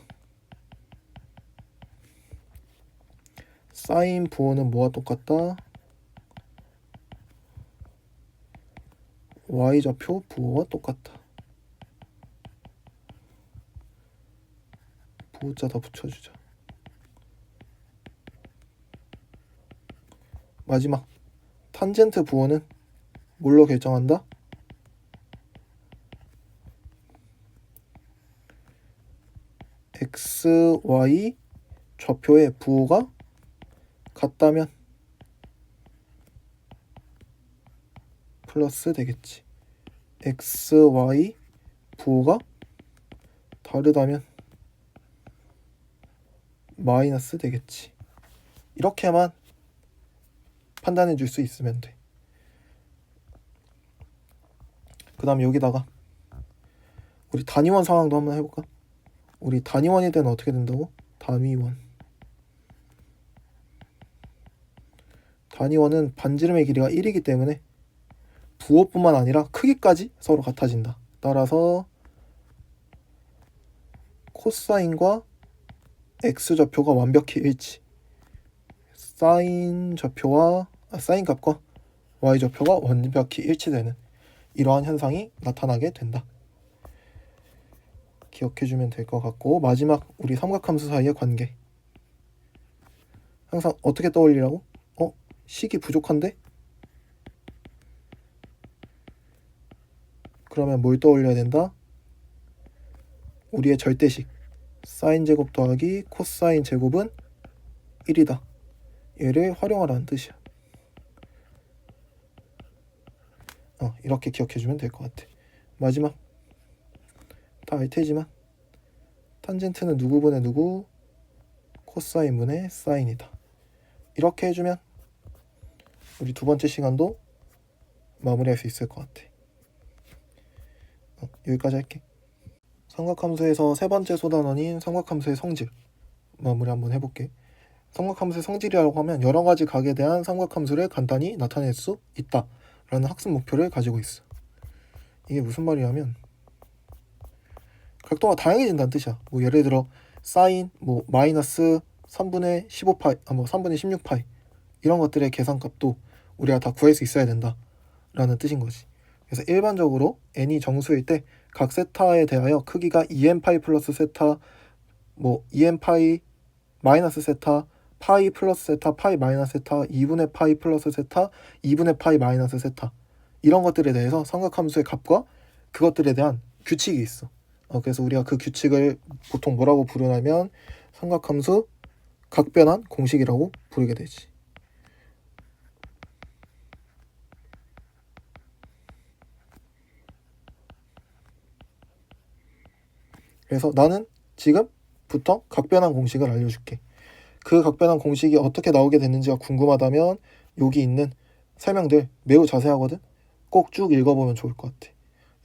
사인 부호는 뭐와 똑같다? y좌표 부호와 똑같다. 부호자 더 붙여주자. 마지막 탄젠트 부호는 뭘로 결정한다? x, y 좌표의 부호가 같다면 플러스 되겠지. x, y 부호가 다르다면 마이너스 되겠지. 이렇게만 판단해 줄 수 있으면 돼. 그 다음에 여기다가 우리 단위원 상황도 한번 해볼까? 우리 단위원이 되면 어떻게 된다고? 단위원은 반지름의 길이가 1이기 때문에 부호뿐만 아니라 크기까지 서로 같아진다. 따라서 코사인과 x좌표가 완벽히 일치. 사인 값과 y좌표가 완벽히 일치되는 이러한 현상이 나타나게 된다. 기억해주면 될 것 같고, 마지막 우리 삼각함수 사이의 관계. 항상 어떻게 떠올리라고? 식이 부족한데? 그러면 뭘 떠올려야 된다? 우리의 절대식 사인 제곱 더하기 코사인 제곱은 1이다. 얘를 활용하라는 뜻이야. 이렇게 기억해주면 될 것 같아. 마지막 다 알 테지만 탄젠트는 누구분의 누구? 코사인분의 사인이다. 이렇게 해주면 우리 두 번째 시간도 마무리할 수 있을 것 같아. 여기까지 할게. 삼각함수에서 세 번째 소단원인 삼각함수의 성질 마무리 한번 해볼게. 삼각함수의 성질이라고 하면 여러 가지 각에 대한 삼각함수를 간단히 나타낼 수 있다 라는 학습 목표를 가지고 있어. 이게 무슨 말이냐면 각도가 다양해진다는 뜻이야. 뭐 예를 들어 사인 마이너스 3분의 15파이, 3분의 16파이 이런 것들의 계산값도 우리가 다 구할 수 있어야 된다 라는 뜻인 거지. 그래서 일반적으로 n이 정수일 때 각 세타에 대하여 크기가 2n파이 플러스 세타, 2n파이 마이너스 세타, 파이 플러스 세타, 파이 마이너스 세타, 2분의 파이 플러스 세타, 2분의 파이 마이너스 세타 이런 것들에 대해서 삼각함수의 값과 그것들에 대한 규칙이 있어. 그래서 우리가 그 규칙을 보통 뭐라고 부르냐면 삼각함수 각변환 공식이라고 부르게 되지. 그래서 나는 지금부터 각변환 공식을 알려줄게. 그 각변환 공식이 어떻게 나오게 됐는지가 궁금하다면 여기 있는 설명들 매우 자세하거든. 꼭 쭉 읽어보면 좋을 것 같아.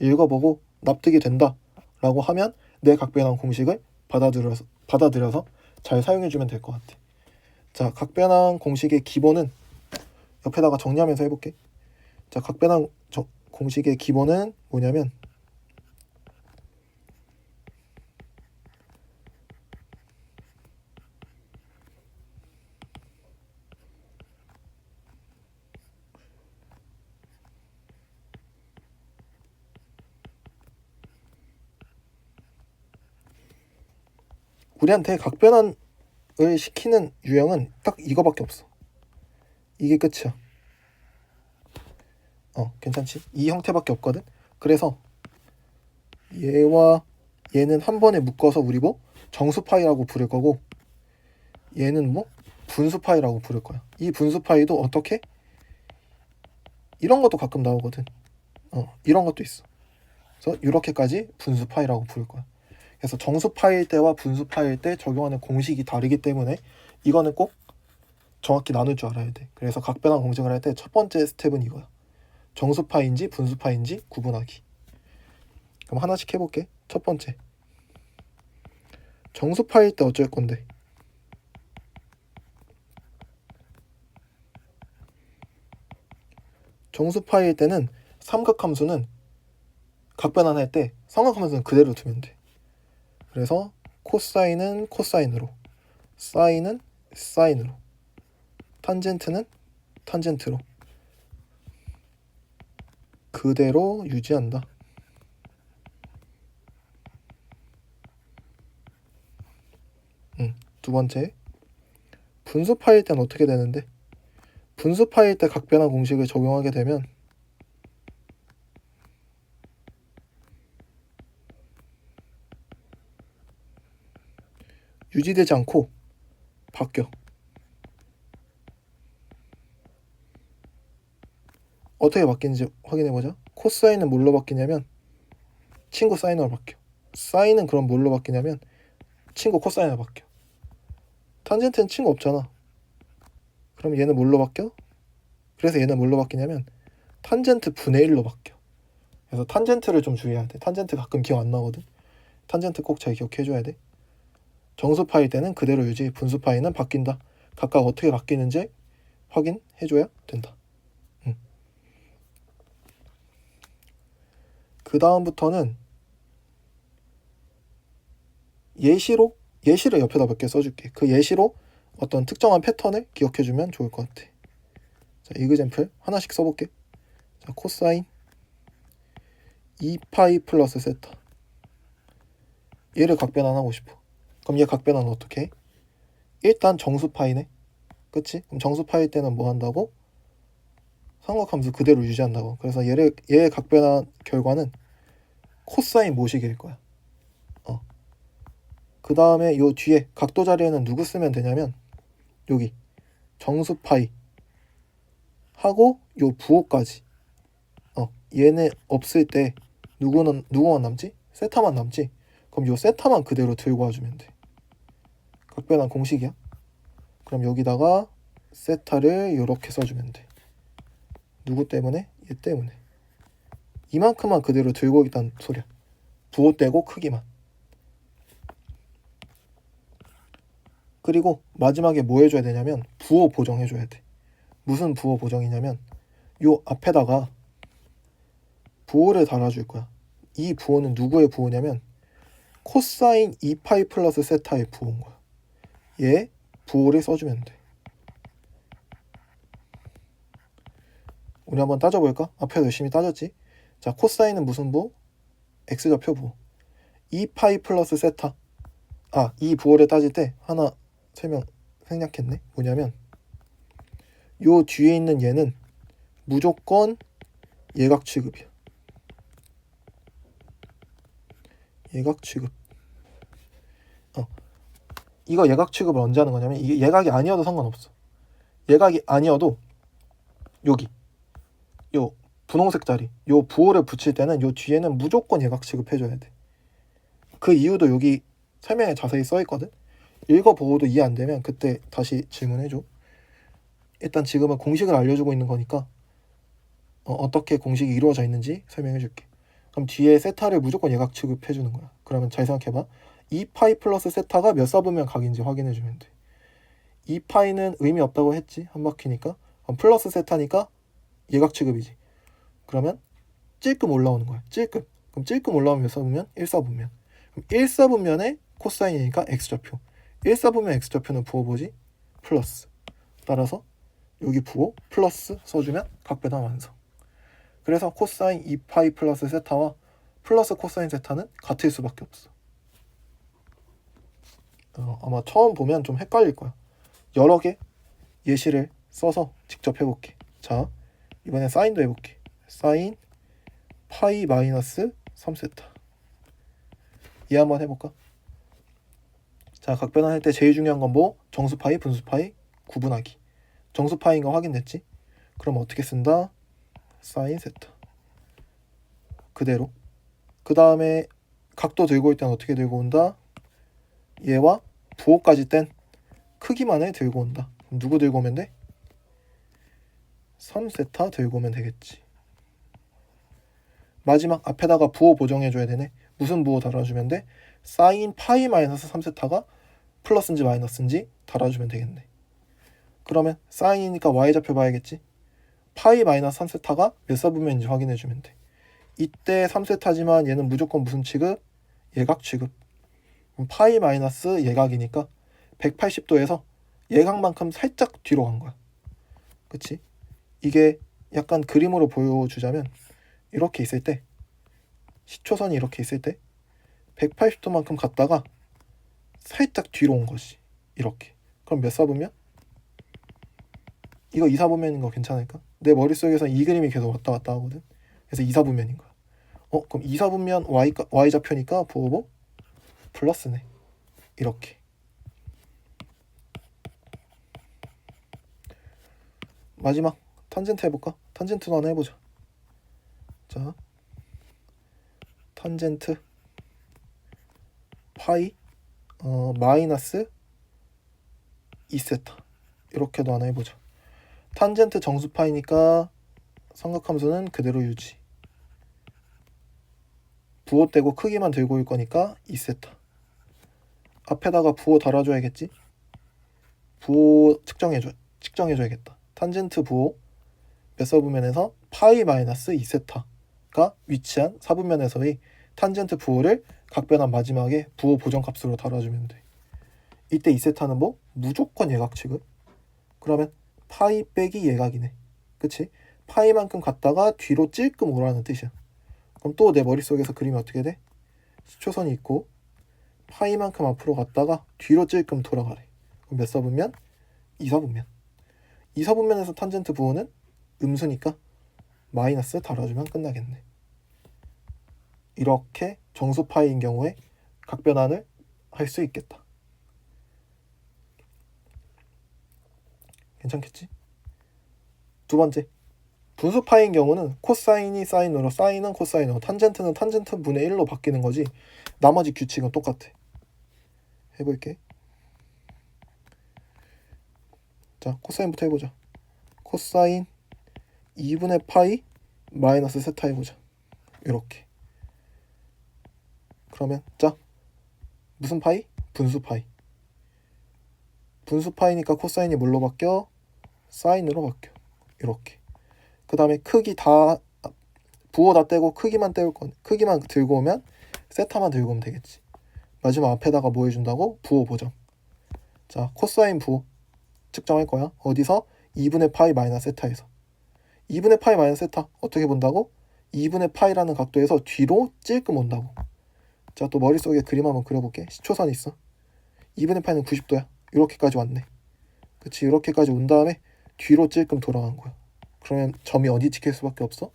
읽어보고 납득이 된다 라고 하면 내 각변환 공식을 받아들여서 잘 사용해주면 될 것 같아. 자, 각변환 공식의 기본은 옆에다가 정리하면서 해볼게. 자, 각변환 공식의 기본은 뭐냐면 우리한테 각변환을 시키는 유형은 딱 이거밖에 없어. 이게 끝이야. 괜찮지? 이 형태밖에 없거든. 그래서 얘와 얘는 한 번에 묶어서 우리 정수파이라고 부를 거고, 얘는 분수파이라고 부를 거야. 이 분수파이도 어떻게? 이런 것도 가끔 나오거든. 이런 것도 있어. 그래서 이렇게까지 분수파이라고 부를 거야. 그래서 정수파일 때와 분수파일 때 적용하는 공식이 다르기 때문에 이거는 꼭 정확히 나눌 줄 알아야 돼. 그래서 각변환 공식을 할 때 첫 번째 스텝은 이거야. 정수파인지 분수파인지 구분하기. 그럼 하나씩 해볼게. 첫 번째, 정수파일 때 어쩔 건데? 정수파일 때는 삼각함수는 각변환할 때 삼각함수는 그대로 두면 돼. 그래서 코사인은 코사인으로, 사인은 사인으로, 탄젠트는 탄젠트로 그대로 유지한다. 두 번째, 분수파일 때는 어떻게 되는데? 분수파일 때 각변환 공식을 적용하게 되면 유지되지 않고 바뀌어. 어떻게 바뀌는지 확인해보자. 코사인은 뭘로 바뀌냐면 친구 사인으로 바뀌어. 사인은 그럼 뭘로 바뀌냐면 친구 코사인으로 바뀌어. 탄젠트는 친구 없잖아. 그럼 얘는 뭘로 바뀌어? 그래서 얘는 뭘로 바뀌냐면 탄젠트 분의 1로 바뀌어. 그래서 탄젠트를 좀 주의해야 돼. 탄젠트 가끔 기억 안 나거든. 탄젠트 꼭 잘 기억해줘야 돼. 정수파일 때는 그대로 유지, 분수파이는 바뀐다. 각각 어떻게 바뀌는지 확인해줘야 된다. 그 다음부터는 예시를 옆에다 몇 개 써줄게. 그 예시로 어떤 특정한 패턴을 기억해주면 좋을 것 같아. 자, 이그젬플 하나씩 써볼게. 자, 코사인 2파이 플러스 세타. 얘를 각변환하고 싶어. 그럼 얘 각변환은 어떻게 해? 일단 정수파이네. 그치? 그럼 정수파일 때는 뭐 한다고? 삼각함수 그대로 유지한다고. 그래서 얘의 각변환 결과는 코사인 모식일 거야. 그 다음에 요 뒤에 각도 자리에는 누구 쓰면 되냐면 여기 정수파이 하고 요 부호까지. 얘네 없을 때 누구만 남지? 세타만 남지? 그럼 요 세타만 그대로 들고 와주면 돼. 각변환 공식이야. 그럼 여기다가 세타를 이렇게 써주면 돼. 누구 때문에? 얘 때문에. 이만큼만 그대로 들고 있다는 소리야. 부호 떼고 크기만. 그리고 마지막에 뭐 해줘야 되냐면 부호 보정해줘야 돼. 무슨 부호 보정이냐면 요 앞에다가 부호를 달아줄 거야. 이 부호는 누구의 부호냐면 코사인 2파이 플러스 세타의 부호인 거야. 얘 부호를 써주면 돼. 우리 한번 따져볼까? 앞에서 열심히 따졌지? 자, 코사인은 무슨 부호? x좌표 부호. 2파이 플러스 세타. 이 부호를 따질 때 하나 생략했네. 뭐냐면 요 뒤에 있는 얘는 무조건 예각 취급이야. 예각 취급. 이거 예각 취급을 언제 하는 거냐면 이게 예각이 아니어도 상관없어. 예각이 아니어도 여기 요 분홍색 자리 요 부호를 붙일 때는 요 뒤에는 무조건 예각 취급해줘야 돼. 그 이유도 여기 설명에 자세히 써있거든. 읽어보고도 이해 안 되면 그때 다시 질문해줘. 일단 지금은 공식을 알려주고 있는 거니까 어떻게 공식이 이루어져 있는지 설명해줄게. 그럼 뒤에 세타를 무조건 예각 취급해주는 거야. 그러면 잘 생각해봐. 2파이 플러스 세타가 몇 사분면 각인지 확인해주면 돼. 2파이는 의미 없다고 했지. 한 바퀴니까. 그럼 플러스 세타니까 예각 취급이지. 그러면 찔끔 올라오는 거야. 찔끔. 그럼 찔끔 올라오면 몇 사분면? 1사분면. 그럼 1사분면에 코사인이니까 x좌표. 1사분면 x좌표는 부호 뭐지? 플러스. 따라서 여기 부호 플러스 써주면 각변환 완성. 그래서 코사인 2파이 플러스 세타와 플러스 코사인 세타는 같을 수밖에 없어. 아마 처음 보면 좀 헷갈릴 거야. 여러 개 예시를 써서 직접 해볼게. 자, 이번엔 사인도 해볼게. 사인 파이 마이너스 3세타. 얘 한번 해볼까? 자, 각변환할 때 제일 중요한 건 뭐? 정수파이, 분수파이 구분하기. 정수파이인 거 확인됐지? 그럼 어떻게 쓴다? 사인 세타. 그대로. 그 다음에 각도 들고 올 때는 어떻게 들고 온다? 얘와 부호까지 뗀 크기만을 들고 온다. 그럼 누구 들고 오면 돼? 3세타 들고 오면 되겠지. 마지막 앞에다가 부호 보정해줘야 되네. 무슨 부호 달아주면 돼? 사인 파이 마이너스 3세타가 플러스인지 마이너스인지 달아주면 되겠네. 그러면 사인이니까 y좌표 봐야겠지. 파이 마이너스 3세타가 몇 사분면인지 확인해주면 돼. 이때 3세타지만 얘는 무조건 무슨 취급? 예각 취급. 그럼 파이 마이너스 예각이니까 180도에서 예각만큼 살짝 뒤로 간 거야. 그치? 이게 약간 그림으로 보여주자면 이렇게 있을 때 시초선이 이렇게 있을 때 180도만큼 갔다가 살짝 뒤로 온 것이 이렇게. 그럼 몇 사분면? 이거 2사분면인 거 괜찮을까? 내 머릿속에서 이 그림이 계속 왔다 갔다 하거든. 그래서 2사분면인 거야. 그럼 2사분면 y좌표니까 부호보 플러스네. 이렇게. 마지막 탄젠트 해볼까? 탄젠트도 하나 해보자. 자, 탄젠트 파이 마이너스 2세타 이렇게도 하나 해보자. 탄젠트 정수파이니까 삼각함수는 그대로 유지. 부호 떼고 크기만 들고 올 거니까 2세타. 앞에다가 부호 달아줘야겠지? 부호 측정해줘야겠다. 탄젠트 부호 몇 사분면에서 파이 마이너스 2세타가 위치한 사분면에서의 탄젠트 부호를 각변환 마지막에 부호 보정값으로 달아주면 돼. 이때 2세타는 뭐? 무조건 예각 취급. 그러면 파이 빼기 예각이네. 그치? 파이만큼 갔다가 뒤로 찔끔 오라는 뜻이야. 그럼 또 내 머릿속에서 그림이 어떻게 돼? 시초선이 있고 파이만큼 앞으로 갔다가 뒤로 찔끔 돌아가래. 그럼 몇 사분면? 2사분면. 2사분면에서 탄젠트 부호는 음수니까 마이너스 달아주면 끝나겠네. 이렇게 정수 파이인 경우에 각변환을 할 수 있겠다. 괜찮겠지? 두 번째, 분수 파이인 경우는 코사인이 사인으로, 사인은 코사인으로, 탄젠트는 탄젠트 분의 1로 바뀌는 거지 나머지 규칙은 똑같아. 해볼게. 자, 코사인부터 해보자. 코사인 2분의 파이 마이너스 세타 해보자. 이렇게. 그러면 자, 무슨 파이? 분수 파이. 분수 파이니까 코사인이 뭘로 바뀌어? 사인으로 바뀌어. 이렇게. 그 다음에 크기 다 부호 다 떼고 크기만 들고 오면 세타만 들고 오면 되겠지. 마지막 앞에다가 뭐 해준다고? 부호 보정. 자, 코사인 부호 측정할 거야. 어디서? 2분의 파이 마이너스 세타에서. 2분의 파이 마이너스 세타 어떻게 본다고? 2분의 파이라는 각도에서 뒤로 찔끔 온다고. 자, 또 머릿속에 그림 한번 그려볼게. 시초선 있어. 2분의 파이는 90도야. 이렇게까지 왔네. 그치? 이렇게까지 온 다음에 뒤로 찔끔 돌아간 거야. 그러면 점이 어디 찍힐 수밖에 없어?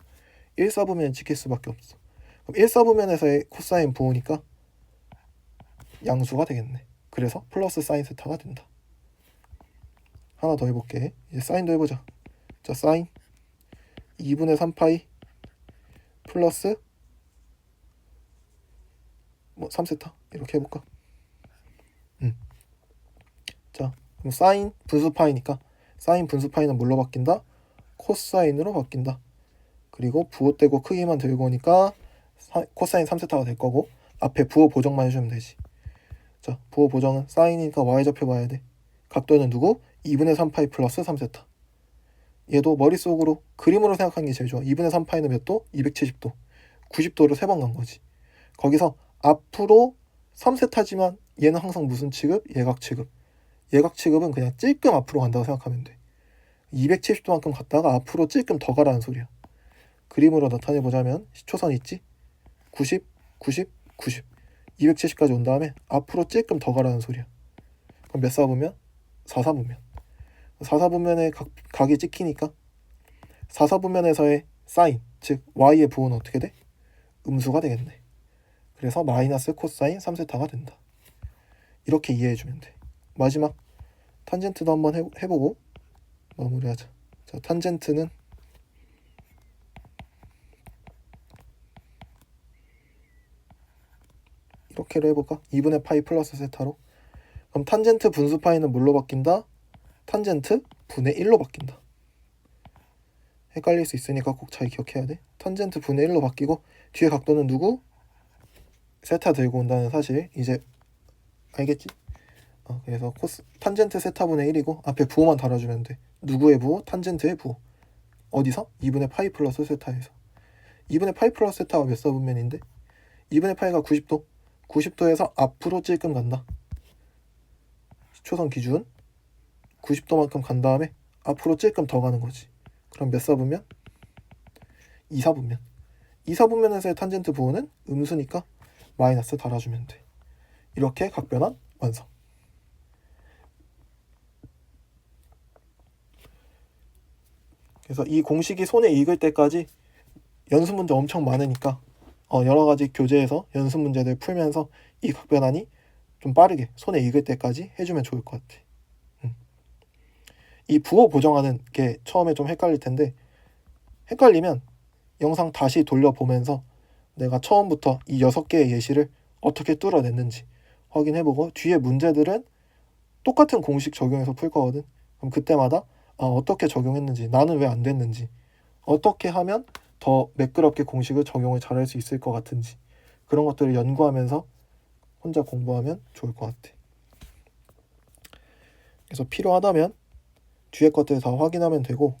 1사분면에 찍힐 수밖에 없어. 그럼 1사분면에서의 코사인 부호니까 양수가 되겠네. 그래서 플러스 사인 세타가 된다. 하나 더 해볼게. 이제 사인도 해보자. 자, 사인 2분의 3파이 플러스 3세타 이렇게 해볼까? 자, 그럼 사인 분수파이니까 사인 분수파이는 뭘로 바뀐다? 코사인으로 바뀐다. 그리고 부호 떼고 크기만 들고 오니까 코사인 3세타가 될 거고 앞에 부호 보정만 해주면 되지. 자, 부호 보정은 사인이니까 y좌표 봐야 돼. 각도는 누구? 2분의 3파이 플러스 3세타. 얘도 머릿속으로 그림으로 생각하는 게 제일 좋아. 2분의 3파이는 몇 도? 270도. 90도로 3번 간 거지. 거기서 앞으로 3세타지만 얘는 항상 무슨 취급? 예각 취급. 예각 취급은 그냥 찔끔 앞으로 간다고 생각하면 돼. 270도만큼 갔다가 앞으로 찔끔 더 가라는 소리야. 그림으로 나타내보자면 시초선 있지? 90, 90, 90 270까지 온 다음에 앞으로 찔끔 더 가라는 소리야. 그럼 몇 사분면? 4사분면. 4사분면에 각이 찍히니까 4사분면에서의 사인, 즉 y의 부호는 어떻게 돼? 음수가 되겠네. 그래서 마이너스 코사인 3세타가 된다. 이렇게 이해해주면 돼. 마지막 탄젠트도 한번 해보고 마무리하자. 자, 탄젠트는 이렇게로 해볼까? 2분의 파이 플러스 세타로. 그럼 탄젠트 분수 파이는 뭘로 바뀐다? 탄젠트 분의 1로 바뀐다. 헷갈릴 수 있으니까 꼭 잘 기억해야 돼. 탄젠트 분의 1로 바뀌고 뒤에 각도는 누구? 세타 들고 온다는 사실 이제 알겠지? 그래서 탄젠트 세타분의 1이고 앞에 부호만 달아주면 돼. 누구의 부호? 탄젠트의 부호. 어디서? 2분의 파이 플러스 세타에서. 2분의 파이 플러스 세타가 몇 사분면인데? 2분의 파이가 90도. 90도에서 앞으로 찔끔 간다. 시초선 기준 90도만큼 간 다음에 앞으로 찔끔 더 가는 거지. 그럼 몇 사분면? 2사분면. 2사분면에서의 탄젠트 부호는 음수니까 마이너스 달아주면 돼. 이렇게 각변환 완성. 그래서 이 공식이 손에 익을 때까지 연습 문제 엄청 많으니까 여러 가지 교재에서 연습 문제들 풀면서 이 각변환이 좀 빠르게 손에 익을 때까지 해주면 좋을 것 같아. 이 부호 보정하는 게 처음에 좀 헷갈릴 텐데, 헷갈리면 영상 다시 돌려보면서 내가 처음부터 이 6개의 예시를 어떻게 뚫어냈는지 확인해보고, 뒤에 문제들은 똑같은 공식 적용해서 풀 거거든. 그럼 그때마다 어떻게 적용했는지, 나는 왜 안 됐는지, 어떻게 하면 더 매끄럽게 공식을 적용을 잘할 수 있을 것 같은지, 그런 것들을 연구하면서 혼자 공부하면 좋을 것 같아. 그래서 필요하다면 뒤에 것들 다 확인하면 되고,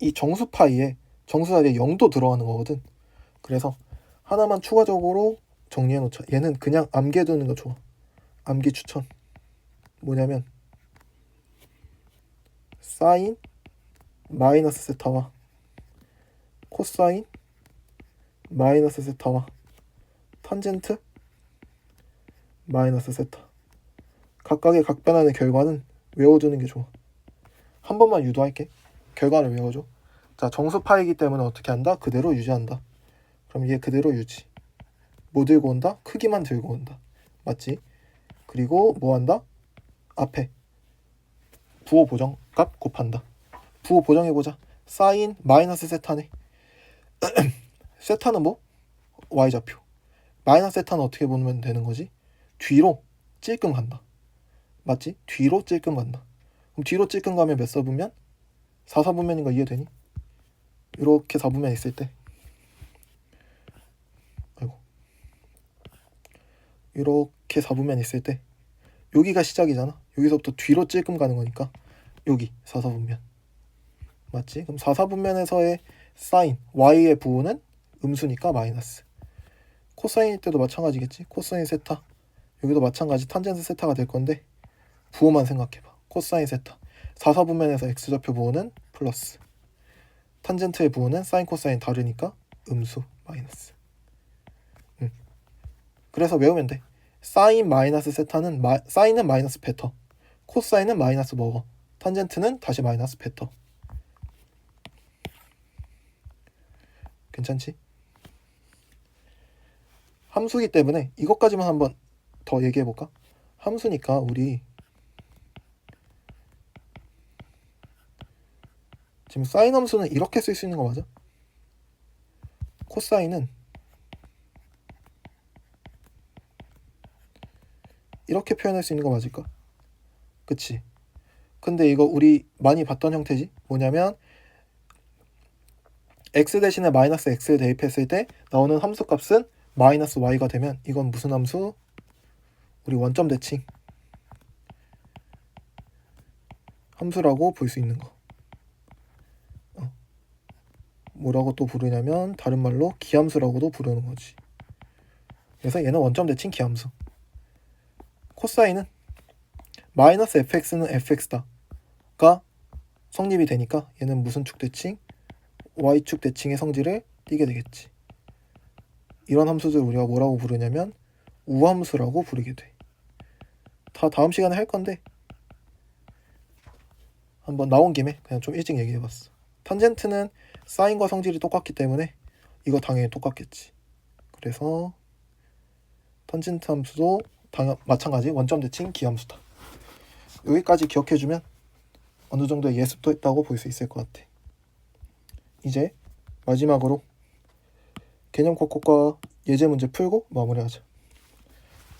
이 정수 파이에 정수 자리에 0도 들어가는 거거든. 그래서 하나만 추가적으로 정리해 놓자. 얘는 그냥 암기해 두는 거 좋아. 암기 추천. 뭐냐면 사인 마이너스 세타와 코사인 마이너스 세타와 탄젠트 마이너스 세타, 각각의 각변하는 결과는 외워두는 게 좋아. 한 번만 유도할게. 결과를 외워줘. 자, 정수 파이기 때문에 어떻게 한다? 그대로 유지한다. 그럼 얘 그대로 유지. 뭐 들고 온다? 크기만 들고 온다. 맞지? 그리고 뭐 한다? 앞에 부호 보정 값 곱한다. 부호 보정해보자. 사인 마이너스 세타네. 세타는 뭐? y좌표. 마이너스 세타는 어떻게 보면 되는 거지? 뒤로 찔끔 간다. 맞지? 뒤로 찔끔 간다. 그럼 뒤로 찔끔 가면 몇 사분면? 4사분면인 거 이해되니? 이렇게 4분면 있을 때, 이렇게 4분면 있을 때 여기가 시작이잖아. 여기서부터 뒤로 찔끔 가는 거니까 여기 4사분면. 맞지? 그럼 4사분면에서의 사인 y의 부호는 음수니까 마이너스. 코사인일 때도 마찬가지겠지. 코사인 세타, 여기도 마찬가지 탄젠트 세타가 될 건데 부호만 생각해봐. 코사인 세타 4사분면에서 x좌표 부호는 플러스, 탄젠트의 부호는 사인 코사인 다르니까 음수 마이너스. 그래서 외우면 돼. 사인 마이너스 세타는 사인은 마이너스 베터, 코사인은 마이너스 먹어, 탄젠트는 다시 마이너스 베터. 괜찮지? 함수기 때문에 이것까지만 한번 더 얘기해볼까? 함수니까 우리 지금 사인 함수는 이렇게 쓸 수 있는 거 맞아? 코사인은 이렇게 표현할 수 있는 거 맞을까? 그치? 근데 이거 우리 많이 봤던 형태지? 뭐냐면 x 대신에 마이너스 x를 대입했을 때 나오는 함수 값은 마이너스 y가 되면 이건 무슨 함수? 우리 원점 대칭 함수라고 볼 수 있는 거. 뭐라고 또 부르냐면 다른 말로 기함수라고도 부르는 거지. 그래서 얘는 원점 대칭 기함수. 코사인은 마이너스 fx는 fx다가 성립이 되니까 얘는 무슨 축 대칭? y축 대칭의 성질을 띠게 되겠지. 이런 함수들 우리가 뭐라고 부르냐면 우함수라고 부르게 돼. 다 다음 시간에 할 건데 한번 나온 김에 그냥 좀 일찍 얘기해봤어. 탄젠트는 사인과 성질이 똑같기 때문에 이거 당연히 똑같겠지. 그래서 탄젠트 함수도 마찬가지 원점 대칭 기함수다. 여기까지 기억해주면 어느 정도의 예습도 했다고 볼 수 있을 것 같아. 이제 마지막으로 개념 콕콕과 예제 문제 풀고 마무리하자.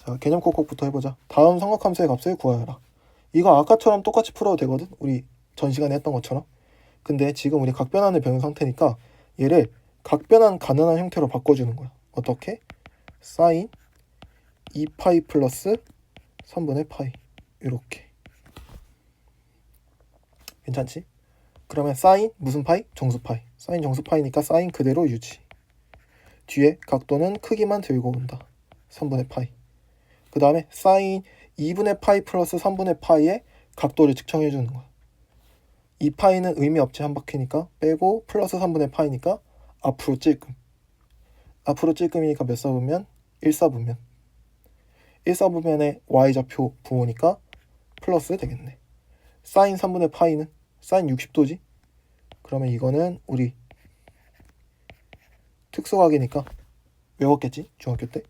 자, 개념 콕콕부터 해보자. 다음 삼각함수의 값을 구하여라. 이거 아까처럼 똑같이 풀어도 되거든. 우리 전 시간에 했던 것처럼. 근데 지금 우리 각변환을 배운 상태니까 얘를 각변환 가능한 형태로 바꿔주는 거야. 어떻게? 사인 2파이 플러스 3분의 파이. 이렇게. 괜찮지? 그러면 사인 무슨 파이? 정수 파이. 사인 정수 파이니까 사인 그대로 유지. 뒤에 각도는 크기만 들고 온다. 3분의 파이. 그 다음에 사인 2분의 파이 플러스 3분의 파이의 각도를 측정해 주는 거야. 2파이는 의미 없지, 한 바퀴니까 빼고 플러스 3분의 파이니까 앞으로 찔끔. 앞으로 찔끔이니까 몇 사분면? 1사분면. 1사분면의 y좌표 부호니까 플러스 되겠네. 사인 3분의 파이는 사인 60도지? 그러면 이거는 우리 특수각이니까 외웠겠지? 중학교 때.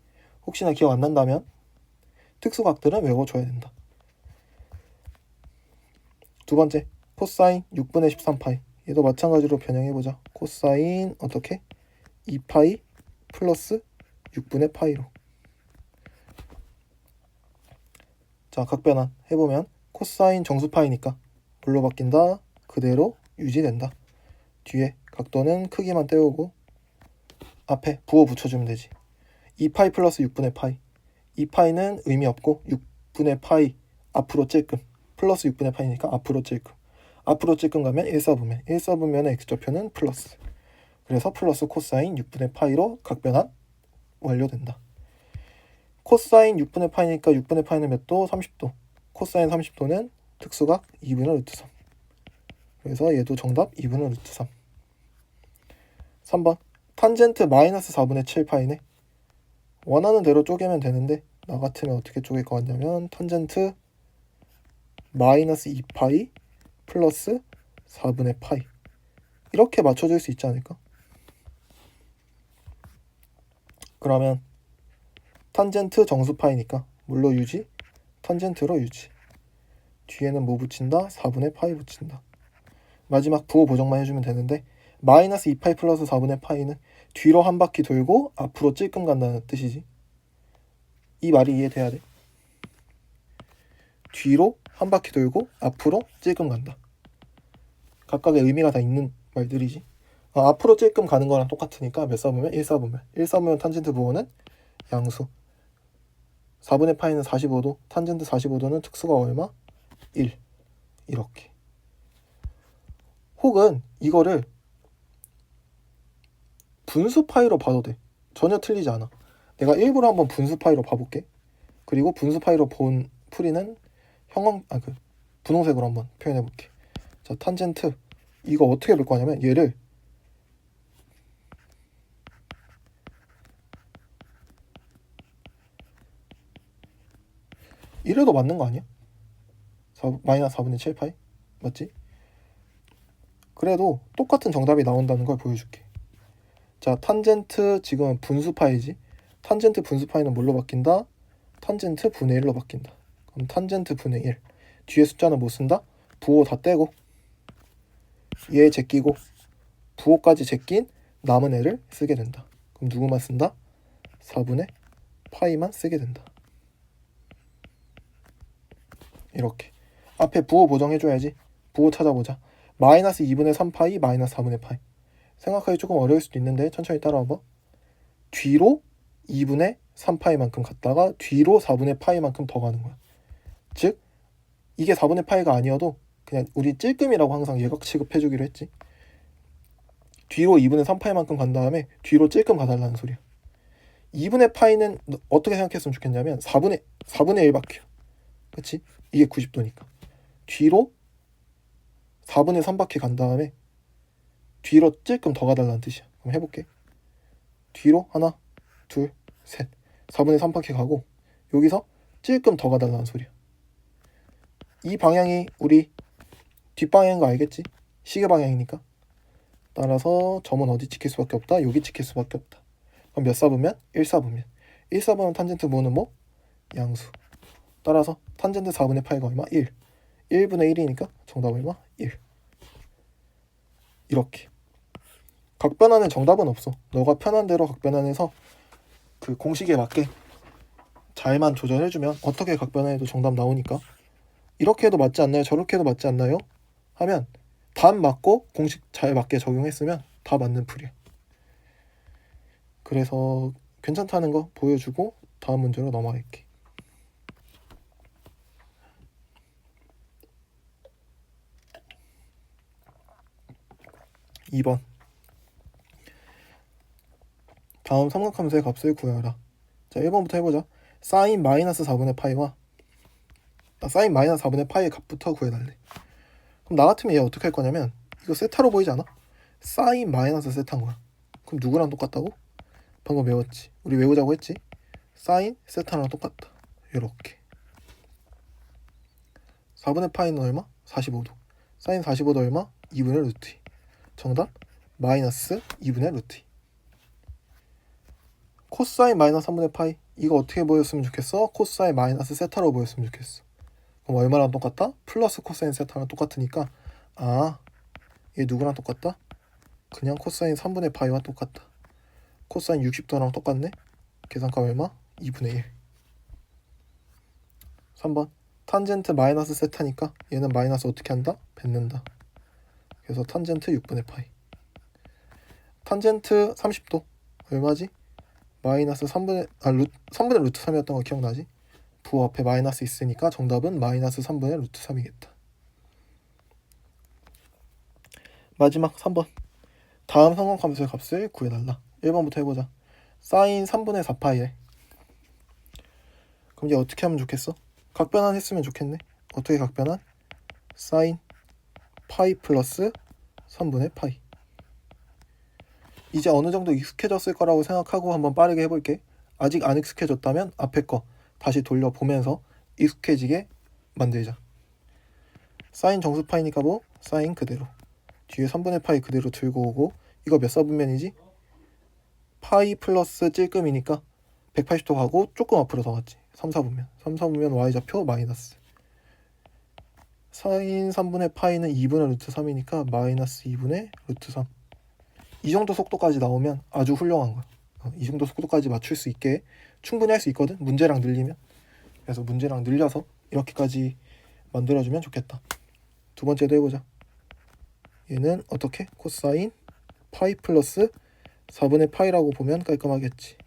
혹시나 기억 안 난다면 특수각들은 외워줘야 된다. 두 번째 코사인 6분의 13파이. 얘도 마찬가지로 변형해보자. 코사인 어떻게? 2파이 플러스 6분의 파이로. 자, 각변환 해보면 코사인 정수파이니까 뭘로 바뀐다? 그대로 유지된다. 뒤에 각도는 크기만 떼우고 앞에 부호 붙여주면 되지. 2파이 플러스 6분의 파이. 2파이는 의미 없고 6분의 파이 앞으로 찔끔. 플러스 6분의 파이니까 앞으로 찔끔. 앞으로 찔끔 가면 1사분면. 1사분면의 x좌표는 플러스. 그래서 플러스 코사인 6분의 파이로 각변환 완료된다. 코사인 6분의 파이니까 6분의 파이는 몇 도? 30도. 코사인 30도는 특수각 2분의 루트 3. 그래서 얘도 정답 2분의 루트 3. 3번 탄젠트 마이너스 4분의 7파이네. 원하는 대로 쪼개면 되는데 나 같으면 어떻게 쪼갤 것 같냐면 탄젠트 마이너스 2파이 플러스 4분의 파이 이렇게 맞춰줄 수 있지 않을까? 그러면 탄젠트 정수파이니까 물로 유지, 탄젠트로 유지. 뒤에는 뭐 붙인다? 4분의 파이 붙인다. 마지막 부호 보정만 해주면 되는데 마이너스 2파이 플러스 4분의 파이는 뒤로 한 바퀴 돌고 앞으로 찔끔 간다는 뜻이지. 이 말이 이해돼야 돼. 뒤로 한 바퀴 돌고 앞으로 찔끔 간다. 각각의 의미가 다 있는 말들이지. 앞으로 찔끔 가는 거랑 똑같으니까 몇 사분면? 1사분면. 1사분면 탄젠트 부호는 양수. 4분의 파이는 45도. 탄젠트 45도는 특수가 얼마? 1. 이렇게. 혹은 이거를 분수 파이로 봐도 돼. 전혀 틀리지 않아. 내가 일부러 한번 분수 파이로 봐볼게. 그리고 분수 파이로 본 풀이는 분홍색으로 한번 표현해볼게. 자, 탄젠트 이거 어떻게 볼 거냐면 얘를 이래도 맞는 거 아니야? 마이너스 4분의 7파이? 맞지? 그래도 똑같은 정답이 나온다는 걸 보여줄게. 자, 탄젠트 지금은 분수파이지. 탄젠트 분수파이는 뭘로 바뀐다? 탄젠트 분의 1로 바뀐다. 그럼 탄젠트 분의 1. 뒤에 숫자는 뭐 쓴다? 부호 다 떼고 얘 제끼고 부호까지 제낀 남은 애를 쓰게 된다. 그럼 누구만 쓴다? 4분의 파이만 쓰게 된다. 이렇게. 앞에 부호 보정해줘야지. 부호 찾아보자. 마이너스 2분의 3파이 마이너스 4분의 파이. 생각하기 조금 어려울 수도 있는데 천천히 따라와봐. 뒤로 2분의 3파이만큼 갔다가 뒤로 4분의 파이만큼 더 가는 거야. 즉 이게 4분의 파이가 아니어도 그냥 우리 찔끔이라고 항상 예각 취급해주기로 했지. 뒤로 2분의 3파이만큼 간 다음에 뒤로 찔끔 가달라는 소리야. 2분의 파이는 어떻게 생각했으면 좋겠냐면 4분의 1바퀴야. 그치? 이게 90도니까. 뒤로 4분의 3바퀴 간 다음에 뒤로 찔끔 더 가달라는 뜻이야. 그럼 해볼게. 뒤로 하나, 둘, 셋. 4분의 3바퀴 가고 여기서 찔끔 더 가달라는 소리야. 이 방향이 우리 뒷방향인 거 알겠지? 시계 방향이니까. 따라서 점은 어디 찍힐 수밖에 없다? 여기 찍힐 수밖에 없다. 그럼 몇 사분면? 1사분면. 1사분면 탄젠트 부호는 뭐? 양수. 따라서 탄젠트 4분의 파이가 얼마? 1. 1분의 1이니까 정답 얼마? 1. 이렇게. 각변환은 정답은 없어. 너가 편한 대로 각변환해서 그 공식에 맞게 잘만 조절해주면 어떻게 각변환해도 정답 나오니까. 이렇게 해도 맞지 않나요? 저렇게 해도 맞지 않나요? 하면 답 맞고 공식 잘 맞게 적용했으면 다 맞는 풀이야. 그래서 괜찮다는 거 보여주고 다음 문제로 넘어갈게. 2번. 다음 삼각함수의 값을 구하라. 자, 1번부터 해보자. 사인 마이너스 4분의 파이와 사인 마이너스 4분의 파이의 값부터 구해달래. 그럼 나 같으면 얘 어떻게 할 거냐면 이거 세타로 보이지 않아? 사인 마이너스 세타인 거야. 그럼 누구랑 똑같다고? 방금 외웠지. 우리 외우자고 했지. 사인 세타랑 똑같다. 이렇게. 4분의 파이는 얼마? 45도. 사인 45도 얼마? 2분의 루트 2. 정답 마이너스 2분의 루트 2. 코사인 마이너스 3분의 파이. 이거 어떻게 보였으면 좋겠어? 코사인 마이너스 세타로 보였으면 좋겠어. 그럼 얼마랑 똑같다? 플러스 코사인 세타랑 똑같으니까 얘 누구랑 똑같다? 그냥 코사인 3분의 파이와 똑같다. 코사인 60도랑 똑같네? 계산가 얼마? 2분의 1. 3번 탄젠트 마이너스 세타니까 얘는 마이너스 어떻게 한다? 뱉는다. 그래서 탄젠트 6분의 파이. 탄젠트 30도 얼마지? 마이너스 3분의 루트 3이었던 거 기억나지? 부 앞에 마이너스 있으니까 정답은 마이너스 3분의 루트 3이겠다. 마지막 3번 다음 상관함수의 값을 구해달라. 1번부터 해보자. 사인 3분의 4파이에 그럼 이제 어떻게 하면 좋겠어? 각변환 했으면 좋겠네. 어떻게 각변환? 사인 파이 플러스 3분의 파이. 이제 어느 정도 익숙해졌을 거라고 생각하고 한번 빠르게 해볼게. 아직 안 익숙해졌다면 앞에 거 다시 돌려보면서 익숙해지게 만들자. 사인 정수파이니까 뭐? 사인 그대로. 뒤에 3분의 파이 그대로 들고 오고 이거 몇 사분면이지? 파이 플러스 찔끔이니까 180도 가고 조금 앞으로 더 갔지. 3, 4분면. 3, 4분면 y좌표 마이너스. 사인 3분의 파이는 2분의 루트 3이니까 마이너스 2분의 루트 3. 이 정도 속도까지 나오면 아주 훌륭한 거야. 이 정도 속도까지 맞출 수 있게 충분히 할 수 있거든. 문제랑 늘리면. 그래서 문제랑 늘려서 이렇게까지 만들어주면 좋겠다. 두 번째도 해보자. 얘는 어떻게? 코사인 파이 플러스 4분의 파이라고 보면 깔끔하겠지.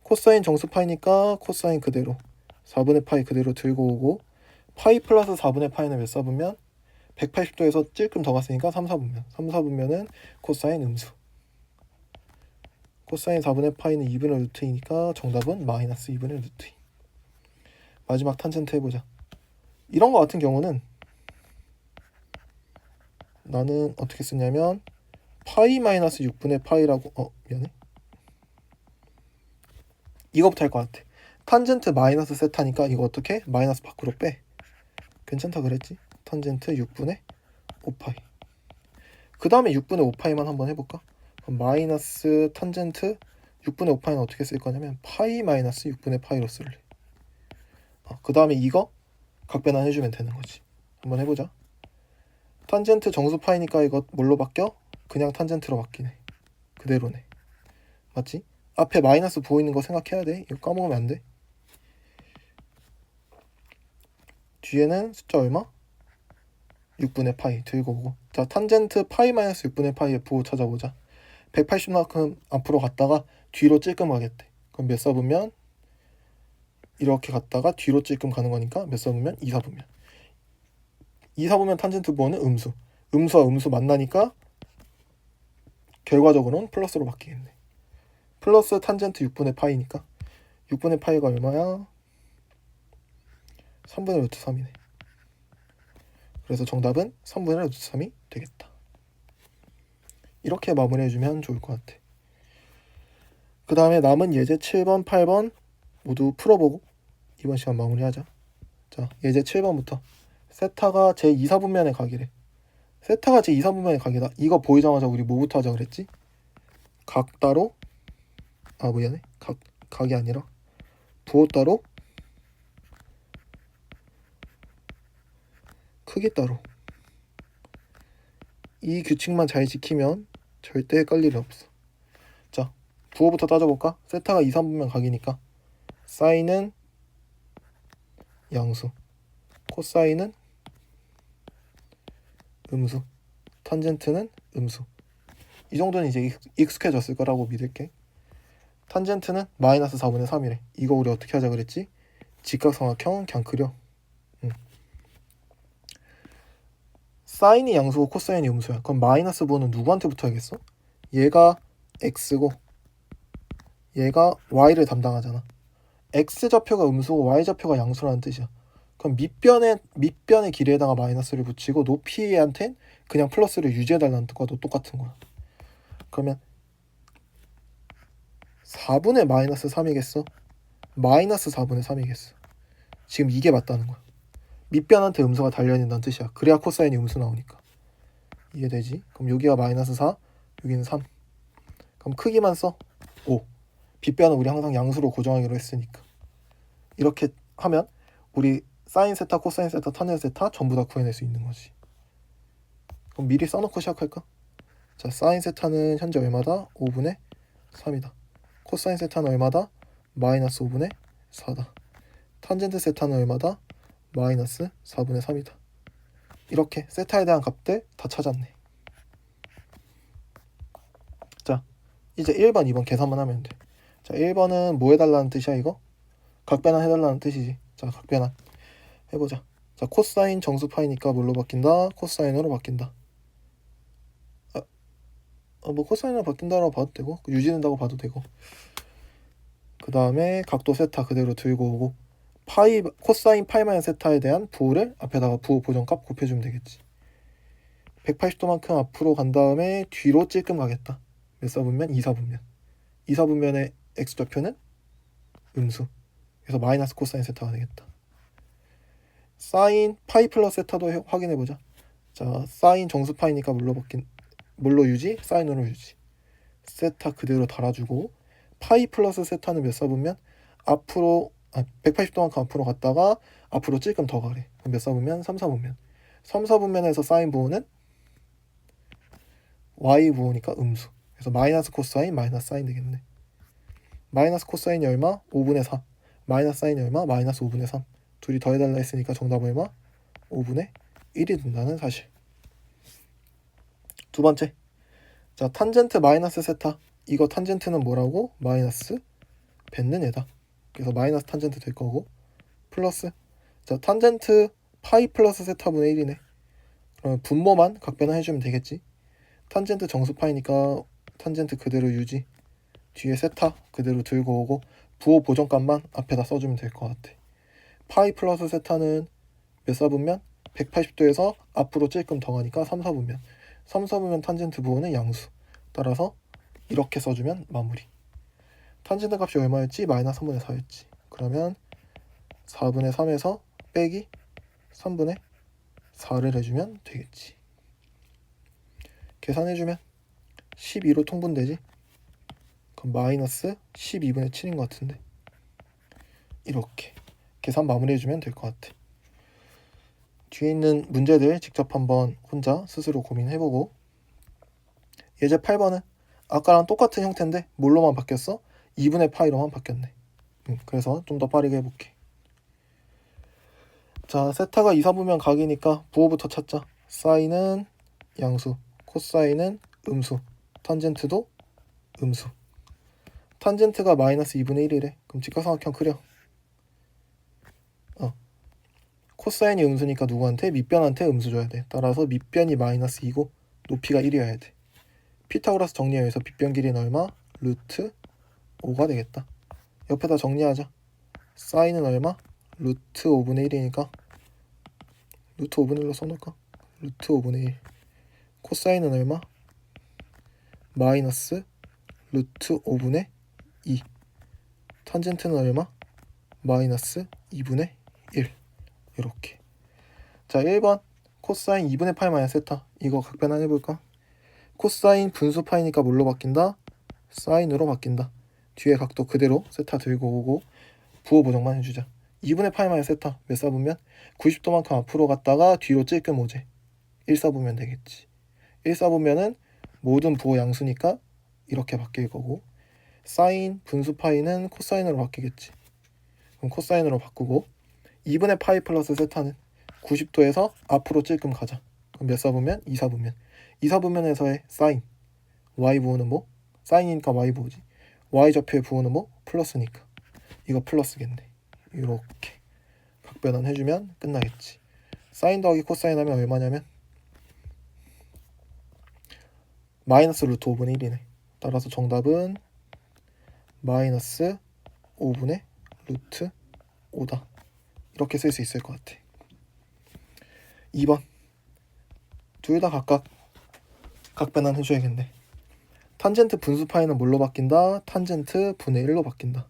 코사인 정수파이니까 코사인 그대로 4분의 파이 그대로 들고 오고 파이 플러스 4분의 파이는 몇 사분면? 180도에서 찔끔 더 갔으니까 3, 4분면. 3, 4분면은 코사인 음수. 코사인 4분의 파이는 2분의 루트이니까 정답은 마이너스 2분의 루트 2. 마지막 탄젠트 해보자. 이런 거 같은 경우는 나는 어떻게 쓰냐면 파이 마이너스 6분의 파이라고 미안해. 이거부터 할 것 같아. 탄젠트 마이너스 세타니까 이거 어떻게? 마이너스 밖으로 빼. 괜찮다 그랬지? 탄젠트 6분의 5파이. 그 다음에 6분의 5파이만 한번 해볼까? 그럼 마이너스 탄젠트 6분의 5파이는 어떻게 쓸 거냐면 파이 마이너스 6분의 파이로 쓸래. 그 다음에 이거 각변환 해주면 되는 거지. 한번 해보자. 탄젠트 정수 파이니까 이거 뭘로 바뀌어? 그냥 탄젠트로 바뀌네. 그대로네. 맞지? 앞에 마이너스 보이는 거 생각해야 돼. 이거 까먹으면 안 돼. 뒤에는 숫자 얼마? 6분의 파이 들고 오고. 자, 탄젠트 파이 마이너스 6분의 파이의 부호 찾아보자. 180만큼 앞으로 갔다가 뒤로 찔끔 가겠대. 그럼 몇 사분면? 이렇게 갔다가 뒤로 찔끔 가는 거니까 몇 사분면? 2, 4분면. 2, 4분면 탄젠트 부호는 음수. 음수와 음수 만나니까 결과적으로는 플러스로 바뀌겠네. 플러스 탄젠트 6분의 파이니까 6분의 파이가 얼마야? 3분의 루트 3이네. 그래서 정답은 3분의 루트 3이 되겠다. 이렇게 마무리해주면 좋을 것 같아. 그 다음에 남은 예제 7번, 8번 모두 풀어보고 이번 시간 마무리하자. 자, 예제 7번부터 세타가 제2, 4분면의 각이래. 세타가 제2, 4분면의 각이다. 이거 보이자마자 우리 뭐부터 하자 그랬지? 각 따로 미안해. 각이 아니라 부호 따로 크기 따로. 이 규칙만 잘 지키면 절대 헷갈릴 일 없어. 자, 부호부터 따져볼까? 세타가 2, 3분면 각이니까 사인은 양수, 코사인은 음수, 탄젠트는 음수. 이 정도는 이제 익숙해졌을 거라고 믿을게. 탄젠트는 마이너스 4분의 3이래. 이거 우리 어떻게 하자 그랬지? 직각삼각형 그냥 그려. 사인이 양수고 코사인이 음수야. 그럼 마이너스 부호는 누구한테 붙어야겠어? 얘가 x고 얘가 y를 담당하잖아. x좌표가 음수고 y좌표가 양수라는 뜻이야. 그럼 밑변의 길이에다가 마이너스를 붙이고 높이한텐 그냥 플러스를 유지해달라는 뜻과도 똑같은 거야. 그러면 4분의 마이너스 3이겠어? 마이너스 4분의 3이겠어? 지금 이게 맞다는 거야. 밑변한테 음수가 달려있다는 뜻이야. 그래야 코사인이 음수 나오니까. 이해되지? 그럼 여기가 마이너스 4, 여기는 3. 그럼 크기만 써. 5. 빗변은 우리 항상 양수로 고정하기로 했으니까. 이렇게 하면 우리 사인 세타, 코사인 세타, 탄젠트 세타 전부 다 구해낼 수 있는 거지. 그럼 미리 써놓고 시작할까? 자, 사인 세타는 현재 얼마다? 5분의 3이다. 코사인 세타는 얼마다? 마이너스 5분의 4다. 탄젠트 세타는 얼마다? 마이너스 4분의 3이다. 이렇게 세타에 대한 값들 다 찾았네. 자, 이제 1번, 2번 계산만 하면 돼. 자, 1번은 뭐 해달라는 뜻이야 이거? 각변환 해달라는 뜻이지. 자, 각변환 해보자. 자, 코사인 정수파이니까 뭘로 바뀐다? 코사인으로 바뀐다. 뭐 코사인으로 바뀐다라고 봐도 되고 유지된다고 봐도 되고, 그 다음에 각도 세타 그대로 들고 오고 파이 코사인 파이 마이너스 세타에 대한 부호를 앞에다가 부호 보정값 곱해주면 되겠지. 180도만큼 앞으로 간 다음에 뒤로 찔끔 가겠다. 몇 사분면? 2사분면. 2사분면의 x좌표는 음수. 그래서 마이너스 코사인 세타가 되겠다. 사인 파이 플러스 세타도 확인해보자. 자, 사인 정수파이니까 뭘로 유지? 사인으로 유지. 세타 그대로 달아주고 파이 플러스 세타는 몇 사분면? 앞으로 180도만큼 앞으로 갔다가 앞으로 찔끔 더 가래. 그럼 몇 사분면? 3사분면. 3사분면에서 사인 부호는 y 부호니까 음수. 그래서 마이너스 코사인 마이너스 사인 되겠네. 마이너스 코사인이 얼마? 5분의 4. 마이너스 사인이 얼마? 마이너스 5분의 3. 둘이 더해달라 했으니까 정답 얼마? 5분의 1이 된다는 사실. 두 번째, 자, 탄젠트 마이너스 세타. 이거 탄젠트는 뭐라고? 마이너스 뱉는 애다. 그래서 마이너스 탄젠트 될 거고, 플러스, 자, 탄젠트 파이 플러스 세타분의 1이네. 그러면 분모만 각변환 해주면 되겠지. 탄젠트 정수파이니까 탄젠트 그대로 유지, 뒤에 세타 그대로 들고 오고 부호 보정값만 앞에다 써주면 될 것 같아. 파이 플러스 세타는 몇 사분면? 180도에서 앞으로 찔끔 더 가니까 3사분면. 3사분면 탄젠트 부호는 양수. 따라서 이렇게 써주면 마무리. 탄젠트 값이 얼마였지? 마이너스 3분의 4였지. 그러면 4분의 3에서 빼기 3분의 4를 해주면 되겠지. 계산해주면 12로 통분되지. 그럼 마이너스 12분의 7인 것 같은데, 이렇게 계산 마무리해주면 될 것 같아. 뒤에 있는 문제들 직접 한번 혼자 스스로 고민해보고, 예제 8번은 아까랑 똑같은 형태인데 뭘로만 바뀌었어? 2분의 파이로만 바뀌었네. 그래서 좀 더 빠르게 해볼게. 자, 세타가 2사분면 각이니까 부호부터 찾자. 사인은 양수, 코사인은 음수, 탄젠트도 음수. 탄젠트가 마이너스 2분의 1이래. 그럼 직각삼각형 그려. 코사인이 음수니까 누구한테? 밑변한테 음수 줘야 돼. 따라서 밑변이 마이너스 2고 높이가 1이어야 돼. 피타고라스 정리해서 밑변 길이는 얼마? 루트 5가 되겠다. 옆에다 정리하자. 사인은 얼마? 루트 5분의 1이니까 루트 5분의 1로 써놓을까? 루트 5분의 1. 코사인은 얼마? 마이너스 루트 5분의 2. 탄젠트는 얼마? 마이너스 2분의 1. 이렇게. 자, 1번 코사인 2분의 파이 마이너스 세타. 이거 각변환 해볼까? 코사인 분수 파이니까 뭘로 바뀐다? 사인으로 바뀐다. 뒤에 각도 그대로 세타 들고 오고 부호 보정만 해주자. 2분의 파이 마이너스 세타 몇 사분면? 90도만큼 앞으로 갔다가 뒤로 찔끔 오제. 1사분면 되겠지. 1사분면은 모든 부호 양수니까 이렇게 바뀔 거고, 사인 분수 파이는 코사인으로 바뀌겠지. 그럼 코사인으로 바꾸고 2분의 파이 플러스 세타는 90도에서 앞으로 찔끔 가자. 그럼 몇 사분면? 2사분면. 2사분면에서의 사인 y 부호는 뭐? 사인이니까 y 부호지. y 좌표의 부호는 뭐? 플러스니까 이거 플러스겠네. 이렇게 각변환 해주면 끝나겠지. 사인 더하기 코사인 하면 얼마냐면 마이너스 루트 5분의 1이네. 따라서 정답은 마이너스 5분의 루트 5다. 이렇게 쓸 수 있을 것 같아. 2번 둘 다 각각 각변환 해줘야겠네. 탄젠트 분수 파이는 뭘로 바뀐다? 탄젠트 분의 1로 바뀐다.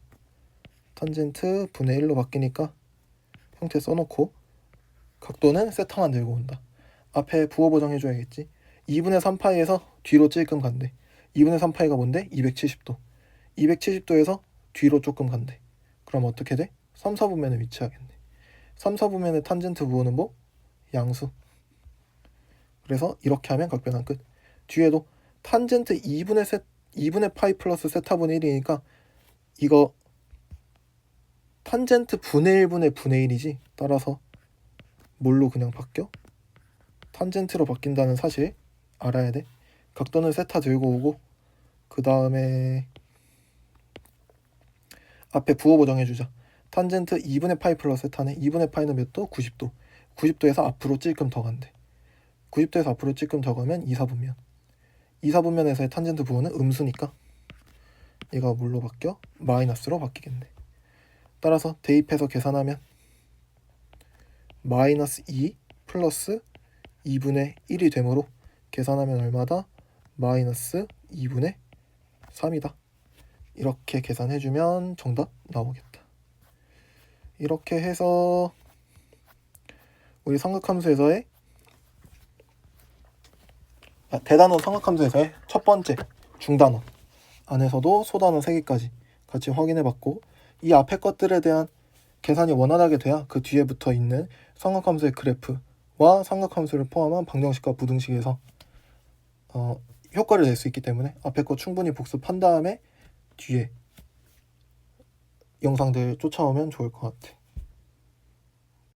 탄젠트 분의 1로 바뀌니까 형태 써놓고 각도는 세타만 들고 온다. 앞에 부호 보정해줘야겠지. 2분의 3파이에서 뒤로 찔끔 간대. 2분의 3파이가 뭔데? 270도. 270도에서 뒤로 조금 간대. 그럼 어떻게 돼? 3, 4분면에 위치하겠네. 3, 4분면의 탄젠트 부호는 뭐? 양수. 그래서 이렇게 하면 각변환 끝. 뒤에도 탄젠트 2분의 파이 플러스 세타분의 1이니까 이거 탄젠트 분의 1분의 분의 1이지. 따라서 뭘로 그냥 바뀌어? 탄젠트로 바뀐다는 사실 알아야 돼. 각도는 세타 들고 오고 그 다음에 앞에 부호 보정해주자. 탄젠트 2분의 파이 플러스 세타네. 2분의 파이는 몇 도? 90도. 90도에서 앞으로 찔끔 더 간대. 90도에서 앞으로 찔끔 더 가면 2, 4분면. 2, 4분면에서의 탄젠트 부호는 음수니까 얘가 뭘로 바뀌어? 마이너스로 바뀌겠네. 따라서 대입해서 계산하면 마이너스 2 플러스 2분의 1이 되므로 계산하면 얼마다? 마이너스 2분의 3이다. 이렇게 계산해주면 정답 나오겠다. 이렇게 해서 우리 삼각함수에서의 대단원 삼각함수에서의 첫 번째 중단원 안에서도 소단원 3개까지 같이 확인해봤고, 이 앞에 것들에 대한 계산이 원활하게 돼야 그 뒤에 붙어 있는 삼각함수의 그래프와 삼각함수를 포함한 방정식과 부등식에서 효과를 낼 수 있기 때문에 앞에 거 충분히 복습한 다음에 뒤에 영상들 쫓아오면 좋을 것 같아.